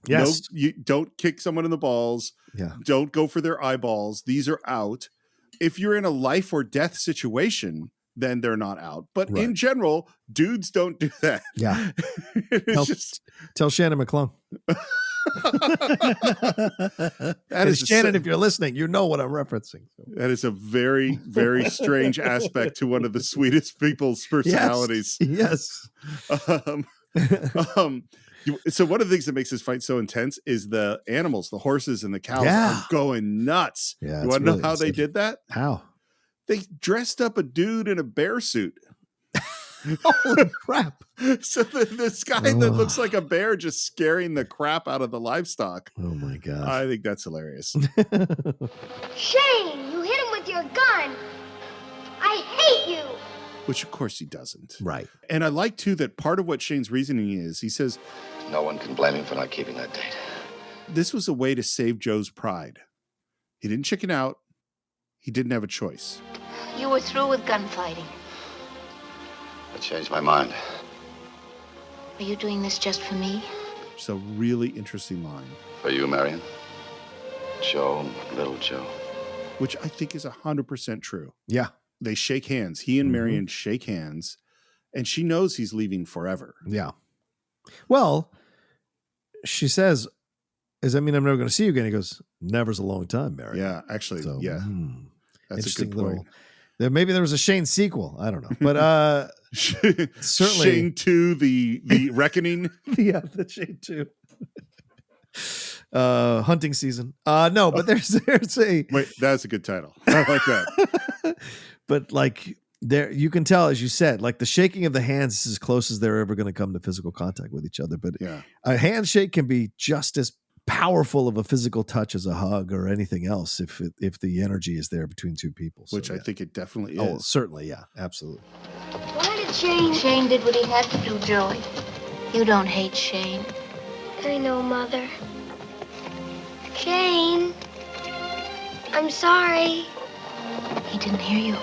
Yes. No, you don't kick someone in the balls. Yeah. Don't go for their eyeballs. These are out. If you're in a life or death situation, then they're not out. But in general, dudes don't do that. Yeah. Tell Shannon McClung. That is Shannon, if you're listening, you know what I'm referencing. That is a very, very strange aspect to one of the sweetest people's personalities. Yes. So one of the things that makes this fight so intense is the animals, the horses and the cows are going nuts. Yeah, you want to know how they did that? How? They dressed up a dude in a bear suit. Holy crap. So this guy that looks like a bear just scaring the crap out of the livestock. Oh my God. I think that's hilarious. Shane, you hit him with your gun. I hate you. Which of course he doesn't. Right. And I like too that part of what Shane's reasoning is, he says, no one can blame him for not keeping that date. This was a way to save Joe's pride. He didn't chicken out. He didn't have a choice. You were through with gunfighting. I changed my mind. Are you doing this just for me? It's a really interesting line. For you, Marian? Joe, little Joe. Which I think is 100% true. Yeah. They shake hands. He and Marian shake hands. And she knows he's leaving forever. Yeah. Well, she says, I'm never going to see you again. He goes, never's a long time, Marian. Yeah, actually, That's a good point. Maybe there was a Shane sequel. I don't know. But certainly Shane 2, the Reckoning. Yeah, the Shane 2. Hunting season. No, but there's a wait, that's a good title. I like that. But like there you can tell, as you said, like the shaking of the hands is as close as they're ever going to come to physical contact with each other. But a handshake can be just as powerful of a physical touch as a hug or anything else if the energy is there between two people. So, which I think it definitely is. Oh, certainly, yeah, absolutely. Why did Shane? Shane did what he had to do, Joey. You don't hate Shane. I know, Mother. Shane, I'm sorry. He didn't hear you.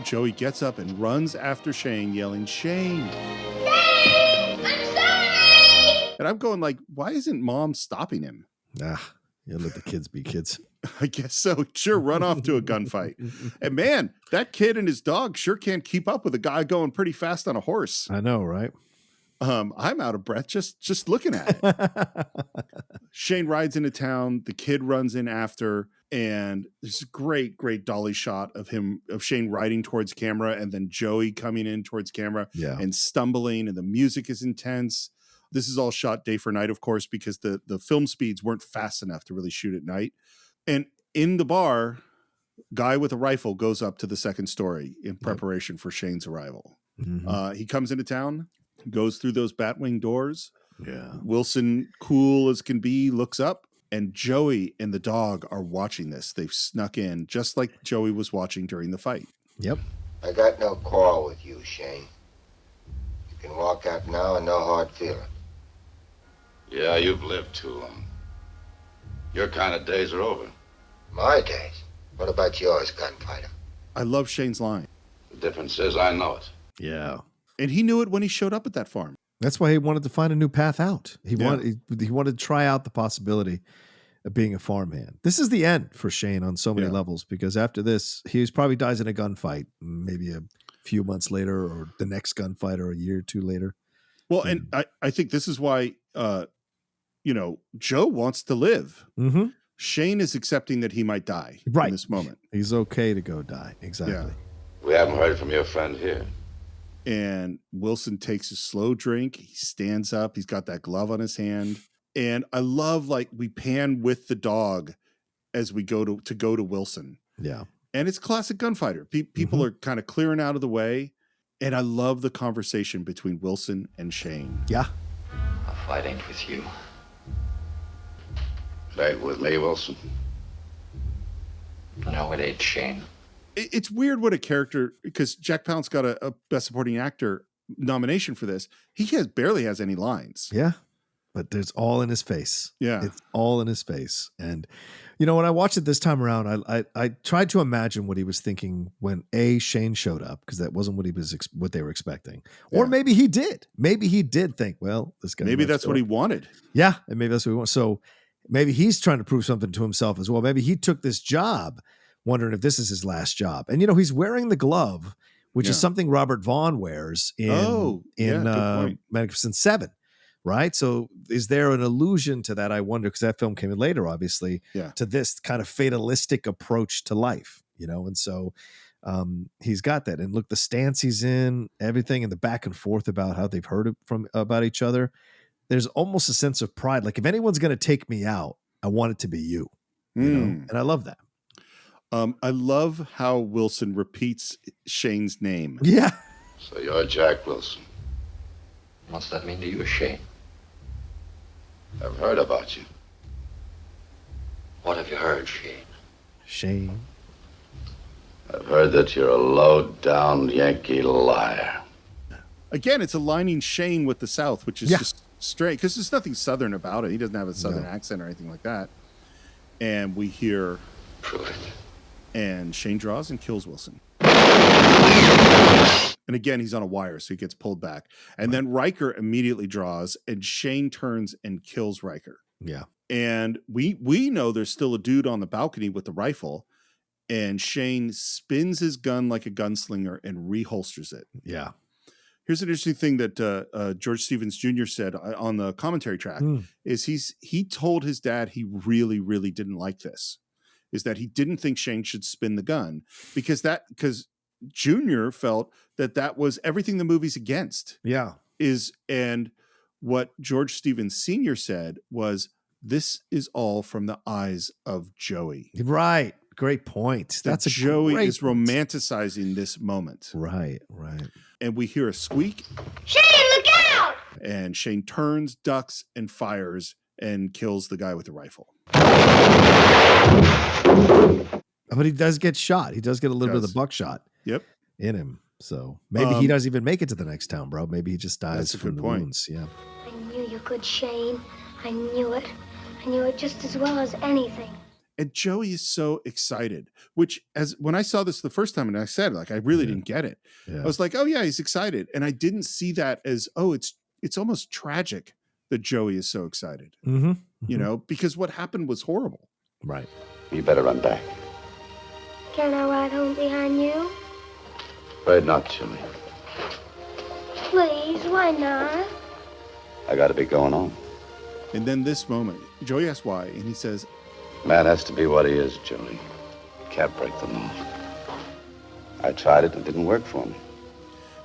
Joey gets up and runs after Shane, yelling, Shane! Shane! I'm sorry! And I'm going like, why isn't Mom stopping him? You let the kids be kids. I guess so. Sure, run off to a gunfight. And man, that kid and his dog sure can't keep up with a guy going pretty fast on a horse. I know, right? I'm out of breath just looking at it. Shane rides into town. The kid runs in after, and there's a great dolly shot of Shane riding towards camera, and then Joey coming in towards camera and stumbling, and the music is intense. This is all shot day for night, of course, because the film speeds weren't fast enough to really shoot at night. And in the bar, guy with a rifle goes up to the second story in preparation for Shane's arrival. Mm-hmm. He comes into town, goes through those Batwing doors. Yeah. Wilson, cool as can be, looks up, and Joey and the dog are watching this. They've snuck in, just like Joey was watching during the fight. Yep. I got no quarrel with you, Shane. You can walk out now and no hard feeling. Yeah, you've lived too long. Your kind of days are over. My days? What about yours, gunfighter? I love Shane's line. The difference is I know it. Yeah. And he knew it when he showed up at that farm. That's why he wanted to find a new path out. He wanted to try out the possibility of being a farmhand. This is the end for Shane on so many levels, because after this, he probably dies in a gunfight, maybe a few months later, or the next gunfight, or a year or two later. Well, and I think this is why, Joe wants to live. Mm-hmm. Shane is accepting that he might die in this moment. He's okay to go die. Exactly. Yeah. We haven't heard from your friend here. And Wilson takes a slow drink. He stands up. He's got that glove on his hand. And I love, like, we pan with the dog as we go to Wilson. Yeah. And it's classic gunfighter. People are kind of clearing out of the way. And I love the conversation between Wilson and Shane. Yeah. A fight ain't with you. It ain't with me, Wilson. No, it ain't, Shane. It's weird what a character, because Jack Palance got a Best Supporting Actor nomination for this. He barely has any lines. Yeah. But there's all in his face. Yeah. It's all in his face. And, you know, when I watched it this time around, I tried to imagine what he was thinking when Shane showed up, because that wasn't what they were expecting. Or maybe he did. Maybe he did think, well, this guy. Maybe that's what he wanted. Yeah. And maybe that's what he wanted. So maybe he's trying to prove something to himself as well. Maybe he took this job wondering if this is his last job. And, you know, he's wearing the glove, which is something Robert Vaughn wears in Magnificent Seven. Right. So is there an allusion to that? I wonder, because that film came in later, obviously, to this kind of fatalistic approach to life, you know? And so he's got that. And look, the stance he's in, everything, and the back and forth about how they've heard about each other. There's almost a sense of pride. Like, if anyone's going to take me out, I want it to be you, you know? And I love that. I love how Wilson repeats Shane's name. Yeah. So you're Jack Wilson. What's that mean to you, Shane? I've heard about you. What have you heard, Shane? Shane. I've heard that you're a low-down Yankee liar. Again, it's aligning Shane with the South, which is just straight, because there's nothing Southern about it. He doesn't have a Southern accent or anything like that. And we hear... Prove it. And Shane draws and kills Wilson. And again, he's on a wire, so he gets pulled back. And then Riker immediately draws, and Shane turns and kills Riker. Yeah. And we know there's still a dude on the balcony with the rifle, and Shane spins his gun like a gunslinger and reholsters it. Yeah. Here's an interesting thing that George Stevens Jr. said on the commentary track is he told his dad he really, really didn't like this, is that he didn't think Shane should spin the gun because Junior felt that was everything the movie's against. Yeah. And what George Stevens Sr. said was, this is all from the eyes of Joey. Right. Great point. That's a Joey great is romanticizing this moment. Right. And we hear a squeak. Shane, look out! And Shane turns, ducks, and fires and kills the guy with the rifle. But he does get shot. He does get a little bit of the buckshot in him. So maybe he doesn't even make it to the next town, bro. Maybe he just dies from the wounds. Yeah. I knew you could, Shane. I knew it. I knew it just as well as anything. And Joey is so excited, which when I saw this the first time and I said, like, I really didn't get it. Yeah. I was like, oh yeah, he's excited. And I didn't see that as, it's almost tragic that Joey is so excited, you know, because what happened was horrible. Right. You better run back. Can I ride home behind you? Afraid not, Jimmy. Please, why not? I gotta be going on. And then this moment, Joey asks why, and he says, Man has to be what he is, Jimmy. Can't break the mold. I tried it, and it didn't work for me.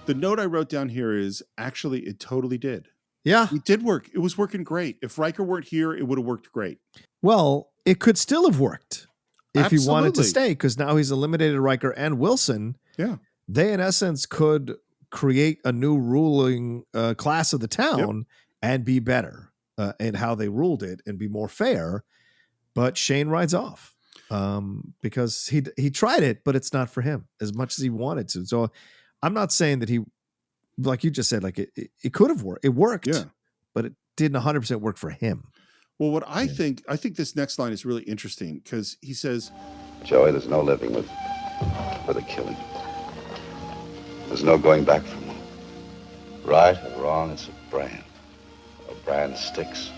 The note I wrote down here is, actually, it totally did. Yeah. It did work. It was working great. If Riker weren't here, it would have worked great. Well, it could still have worked if he wanted to Absolutely. stay, because now he's eliminated Riker and Wilson. Yeah. They, in essence, could create a new ruling class of the town and be better in how they ruled it and be more fair. But Shane rides off because he tried it, but it's not for him as much as he wanted to. So I'm not saying that he, like you just said, like it could have worked. It worked, but it didn't 100% work for him. Well, what I think this next line is really interesting because he says, Joey, there's no living with a killing. There's no going back from one. Right or wrong, it's a brand. A brand sticks.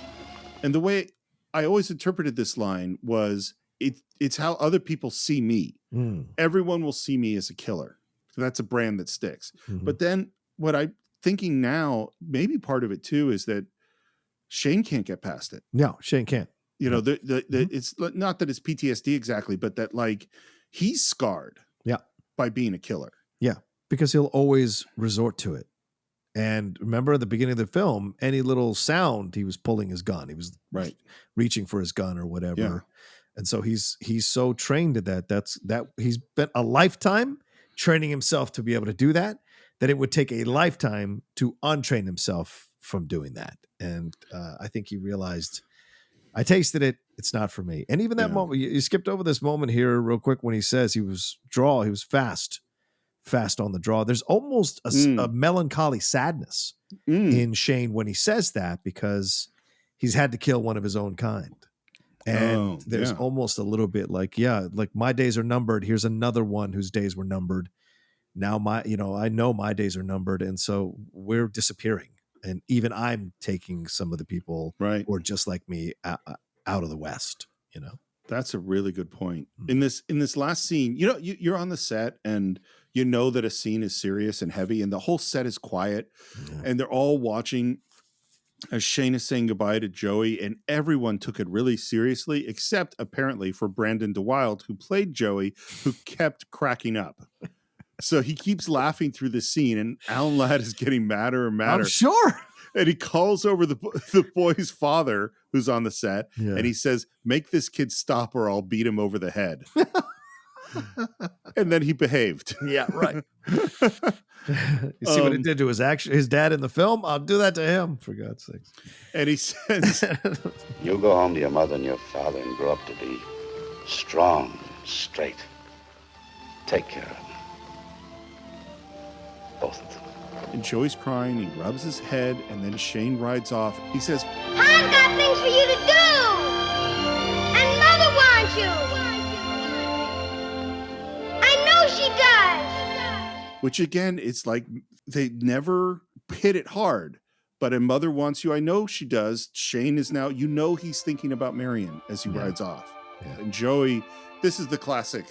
And the way I always interpreted this line was it's how other people see me. Everyone will see me as a killer. So that's a brand that sticks. But then what I'm thinking now, maybe part of it too, is that Shane can't get past it. No, Shane can't. You know, it's not that it's PTSD exactly, but that like he's scarred by being a killer. Yeah, because he'll always resort to it. And remember at the beginning of the film, any little sound, he was pulling his gun. He was reaching for his gun or whatever. Yeah. And so he's so trained to that. That he's spent a lifetime training himself to be able to do that, that it would take a lifetime to untrain himself from doing that. And I think he realized, I tasted it. It's not for me. And even that moment, you skipped over this moment here real quick when he says he was fast on the draw. There's almost a melancholy sadness in Shane when he says that, because he's had to kill one of his own kind. And there's almost a little bit like my days are numbered. Here's another one whose days were numbered. Now I know my days are numbered. And so we're disappearing. And even I'm taking some of the people who are just like me out of the West, That's a really good point. In this last scene, you're on the set and you know that a scene is serious and heavy and the whole set is quiet and they're all watching as Shane is saying goodbye to Joey, and everyone took it really seriously, except apparently for Brandon DeWild, who played Joey, who kept cracking up. So he keeps laughing through the scene, and Alan Ladd is getting madder and madder. I'm sure. And he calls over the boy's father, who's on the set, and he says, "Make this kid stop or I'll beat him over the head." And then he behaved. Yeah, right. You see what it did to his dad in the film? I'll do that to him, for God's sakes. And he says, You go home to your mother and your father and grow up to be strong, straight. Take care of them. Both of them. And Joey's crying, he rubs his head, and then Shane rides off. He says, I've got things for you to do! And Mother wants you! I know she does! which again, it's like they never hit it hard. But in Mother Wants You, I know she does. Shane is now, he's thinking about Marian as he rides off. Yeah. And Joey, this is the classic.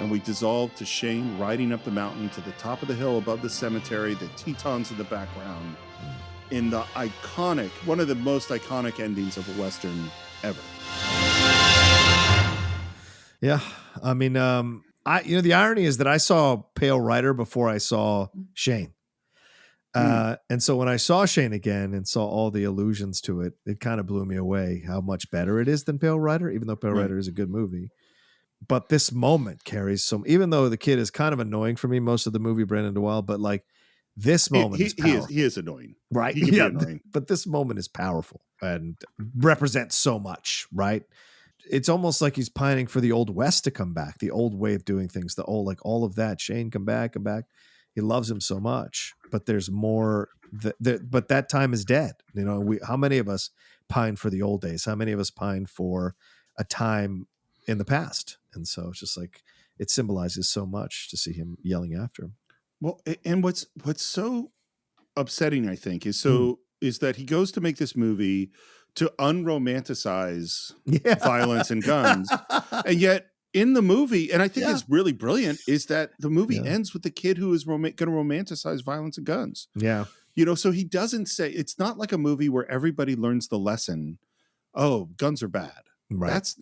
And we dissolve to Shane riding up the mountain to the top of the hill above the cemetery, the Tetons in the background, in the iconic, one of the most iconic endings of a Western ever. Yeah. I mean, the irony is that I saw Pale Rider before I saw Shane. And so when I saw Shane again and saw all the allusions to it, it kind of blew me away how much better it is than Pale Rider, even though Pale Rider is a good movie. But this moment carries some, even though the kid is kind of annoying for me most of the movie, Brandon DeWild, but like this moment is powerful. He is annoying. Right. He can be annoying. But this moment is powerful and represents so much, right? It's almost like he's pining for the old West to come back, the old way of doing things, the old, like all of that. Shane, come back. He loves him so much, but there's more. But that time is dead. How many of us pine for the old days? How many of us pine for a time in the past? And so it's just like it symbolizes so much to see him yelling after him. Well, and what's so upsetting, I think, is that he goes to make this movie to unromanticize violence and guns, and yet in the movie, and I think it's really brilliant, is that the movie ends with the kid who is going to romanticize violence and guns. Yeah. So he doesn't say, it's not like a movie where everybody learns the lesson. Oh, guns are bad. Right.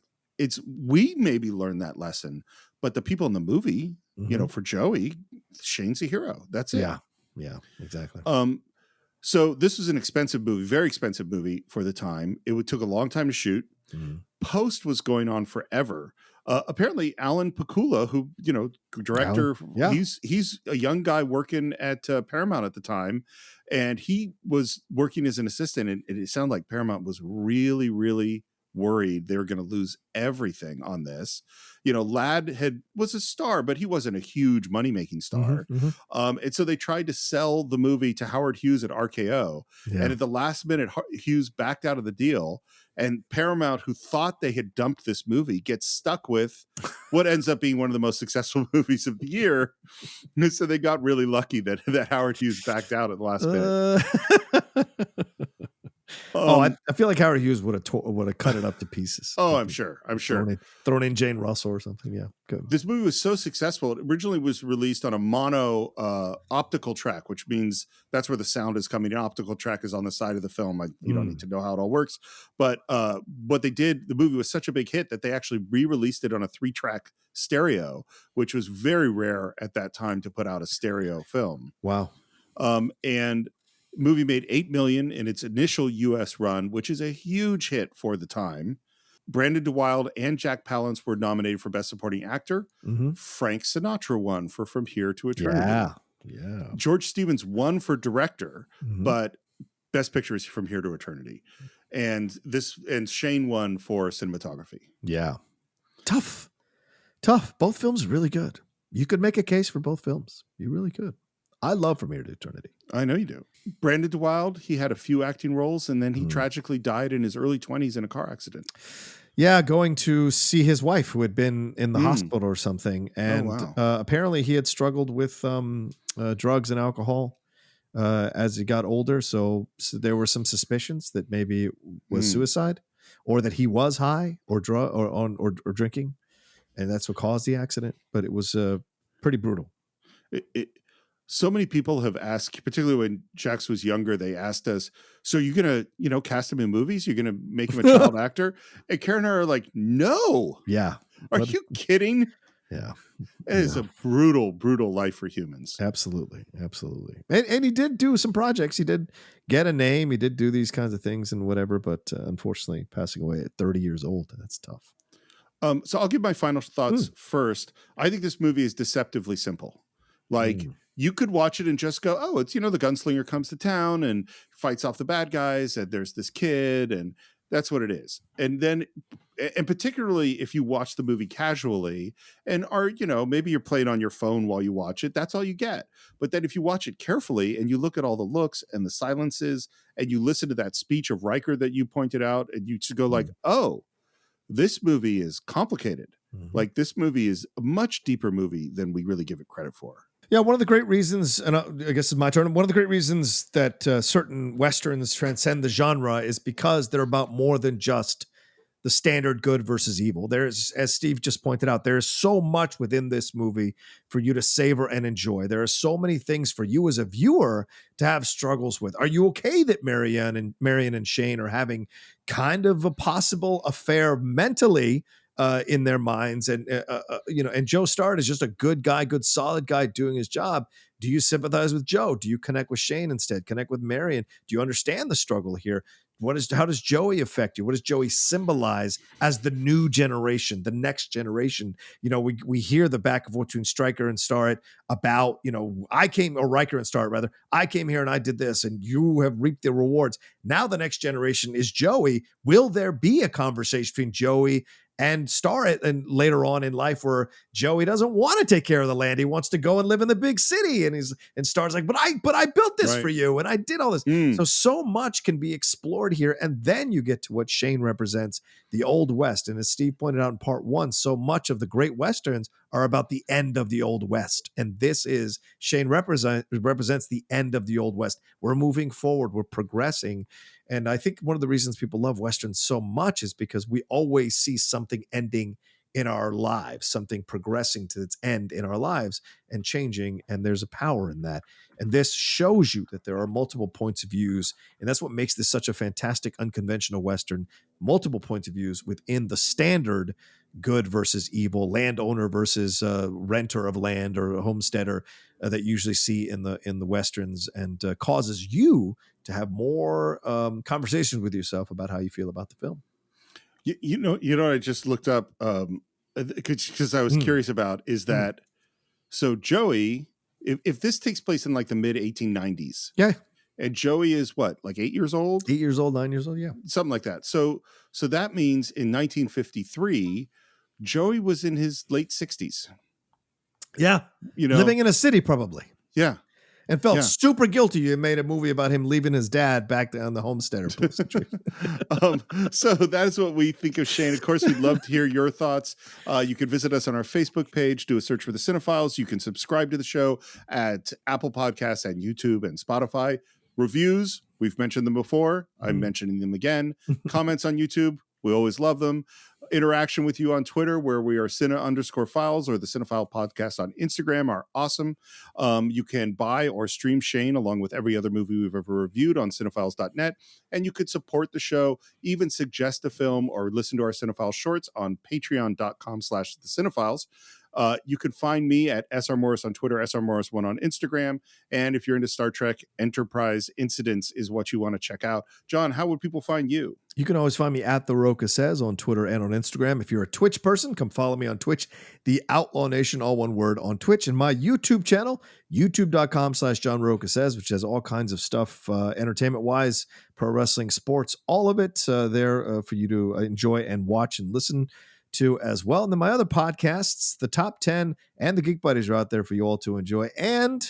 We maybe learn that lesson, but the people in the movie, for Joey, Shane's a hero. That's it. Yeah, exactly. So this was an expensive movie, very expensive movie for the time. It took a long time to shoot. Post was going on forever. Apparently, Alan Pakula, who director, he's a young guy working at Paramount at the time, and he was working as an assistant. And it sounded like Paramount was really, really worried they were going to lose everything on this. Ladd was a star, but he wasn't a huge money-making star. And so they tried to sell the movie to Howard Hughes at RKO. Yeah. And at the last minute, Hughes backed out of the deal. And Paramount, who thought they had dumped this movie, gets stuck with what ends up being one of the most successful movies of the year. And so they got really lucky that Howard Hughes backed out at the last minute. I feel like Howard Hughes would have cut it up to pieces. I'm sure. Thrown in Jane Russell or something. Yeah, good. This movie was so successful. It originally was released on a mono optical track, which means that's where the sound is coming in. Optical track is on the side of the film. You don't need to know how it all works. But what they did, the movie was such a big hit that they actually re-released it on a 3-track stereo, which was very rare at that time to put out a stereo film. Wow. And movie made $8 million in its initial U.S. run, which is a huge hit for the time. Brandon DeWilde and Jack Palance were nominated for Best Supporting Actor. Mm-hmm. Frank Sinatra won for From Here to Eternity. Yeah. George Stevens won for Director, but Best Picture is From Here to Eternity. And Shane won for Cinematography. Yeah. Tough. Both films really good. You could make a case for both films. You really could. I love From Here to Eternity. I know you do. Brandon DeWilde, he had a few acting roles, and then he tragically died in his early 20s in a car accident. Yeah, going to see his wife who had been in the hospital or something. And apparently he had struggled with drugs and alcohol as he got older. So there were some suspicions that maybe it was suicide, or that he was high or drinking. And that's what caused the accident. But it was pretty brutal. So many people have asked, particularly when Jax was younger, they asked us, so you're going to, cast him in movies? You're going to make him a child actor? And Karen and I are like, no. Yeah. Are you kidding? Yeah. It is a brutal, brutal life for humans. Absolutely. And he did do some projects. He did get a name. He did do these kinds of things and whatever, but unfortunately passing away at 30 years old. That's tough. So I'll give my final thoughts first. I think this movie is deceptively simple. You could watch it and just go, oh, it's, the gunslinger comes to town and fights off the bad guys, and there's this kid, and that's what it is. And particularly if you watch the movie casually and are, maybe you're playing on your phone while you watch it, that's all you get. But then if you watch it carefully and you look at all the looks and the silences and you listen to that speech of Riker that you pointed out, and you just go like, oh, this movie is complicated. Like, this movie is a much deeper movie than we really give it credit for. Yeah, one of the great reasons, and I guess it's my turn, one of the great reasons that certain Westerns transcend the genre is because they're about more than just the standard good versus evil. There's, as Steve just pointed out, there is so much within this movie for you to savor and enjoy. There are so many things for you as a viewer to have struggles with. Are you okay that Marian and Shane are having kind of a possible affair mentally in their minds, and and Joe Starr is just a good guy, good solid guy doing his job? Do you sympathize with Joe? Do you connect with Shane instead? Connect with Marian? Do you understand the struggle here? How does Joey affect you? What does Joey symbolize as the new generation, the next generation? We hear the back and forth between Riker and Starr about, Riker and Starr rather. I came here and I did this, and you have reaped the rewards. Now the next generation is Joey. Will there be a conversation between Joey and Starr and later on in life where Joey doesn't want to take care of the land? He wants to go and live in the big city, and Starr's like, but I built this for you, and I did all this. So much can be explored here. And then you get to what Shane represents, the Old West. And as Steve pointed out in part 1, so much of the great Westerns are about the end of the Old West. And Shane represents the end of the Old West. We're moving forward. We're progressing. And I think one of the reasons people love Westerns so much is because we always see something ending in our lives, something progressing to its end in our lives and changing. And there's a power in that. And this shows you that there are multiple points of views. And that's what makes this such a fantastic, unconventional Western. Multiple points of views within the standard good versus evil, landowner versus renter of land or a homesteader that you usually see in the Westerns, and causes you to have more conversations with yourself about how you feel about the film. You know, I just looked up because I was curious about is that so Joey, if this takes place in like the mid 1890s, and Joey is what, like 8 years old? 8 years old, 9 years old, yeah, something like that. So that means in 1953, Joey was in his late 60s. Yeah, living in a city probably. Yeah. And felt super guilty. You made a movie about him leaving his dad back down the homesteader. So that is what we think of Shane. Of course, we'd love to hear your thoughts. You can visit us on our Facebook page, do a search for the Cine-Files. You can subscribe to the show at Apple Podcasts and YouTube and Spotify. Reviews, we've mentioned them before. I'm mentioning them again. Comments on YouTube, we always love them. Interaction with you on Twitter, where we are Cine_Files, or the Cinephile Podcast on Instagram, are awesome. You can buy or stream Shane along with every other movie we've ever reviewed on cinephiles.net. And you could support the show, even suggest a film, or listen to our Cinephile shorts on patreon.com/the Cinephiles. You can find me at SR Morris on Twitter, SR Morris1 on Instagram. And if you're into Star Trek, Enterprise Incidents is what you want to check out. John, how would people find you? You can always find me at The Roca Says on Twitter and on Instagram. If you're a Twitch person, come follow me on Twitch, The Outlaw Nation, all one word, on Twitch, and my YouTube channel, youtube.com/John Roca Says, which has all kinds of stuff, entertainment-wise, pro wrestling, sports, all of it there for you to enjoy and watch and listen to as well. And then my other podcasts, The Top 10 and The Geek Buddies, are out there for you all to enjoy. And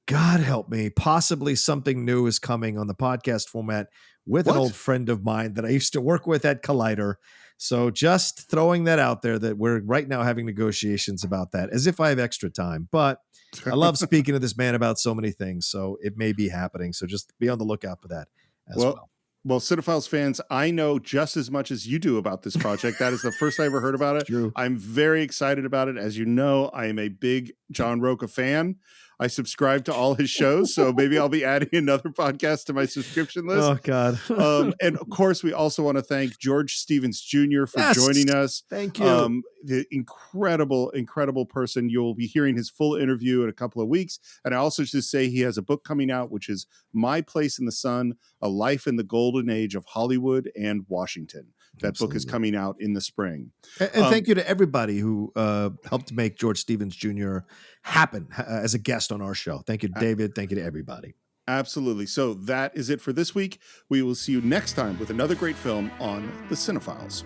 God help me, possibly something new is coming on the podcast format with an old friend of mine that I used to work with at Collider. So just throwing that out there, that we're right now having negotiations about that, as if I have extra time. But I love speaking to this man about so many things, so it may be happening. So just be on the lookout for that as well. Well, Cinephiles fans, I know just as much as you do about this project. That is the first I ever heard about it. True. I'm very excited about it. As you know, I am a big John Roca fan. I subscribe to all his shows, so maybe I'll be adding another podcast to my subscription list. Oh, God. And of course, we also want to thank George Stevens Jr. for joining us. Thank you. The incredible person. You'll be hearing his full interview in a couple of weeks. And I also just say he has a book coming out, which is My Place in the Sun, A Life in the Golden Age of Hollywood and Washington. That book is coming out in the spring. And thank you to everybody who helped make George Stevens Jr. happen as a guest on our show. Thank you, David. Thank you to everybody. Absolutely. So that is it for this week. We will see you next time with another great film on The Cine-Files.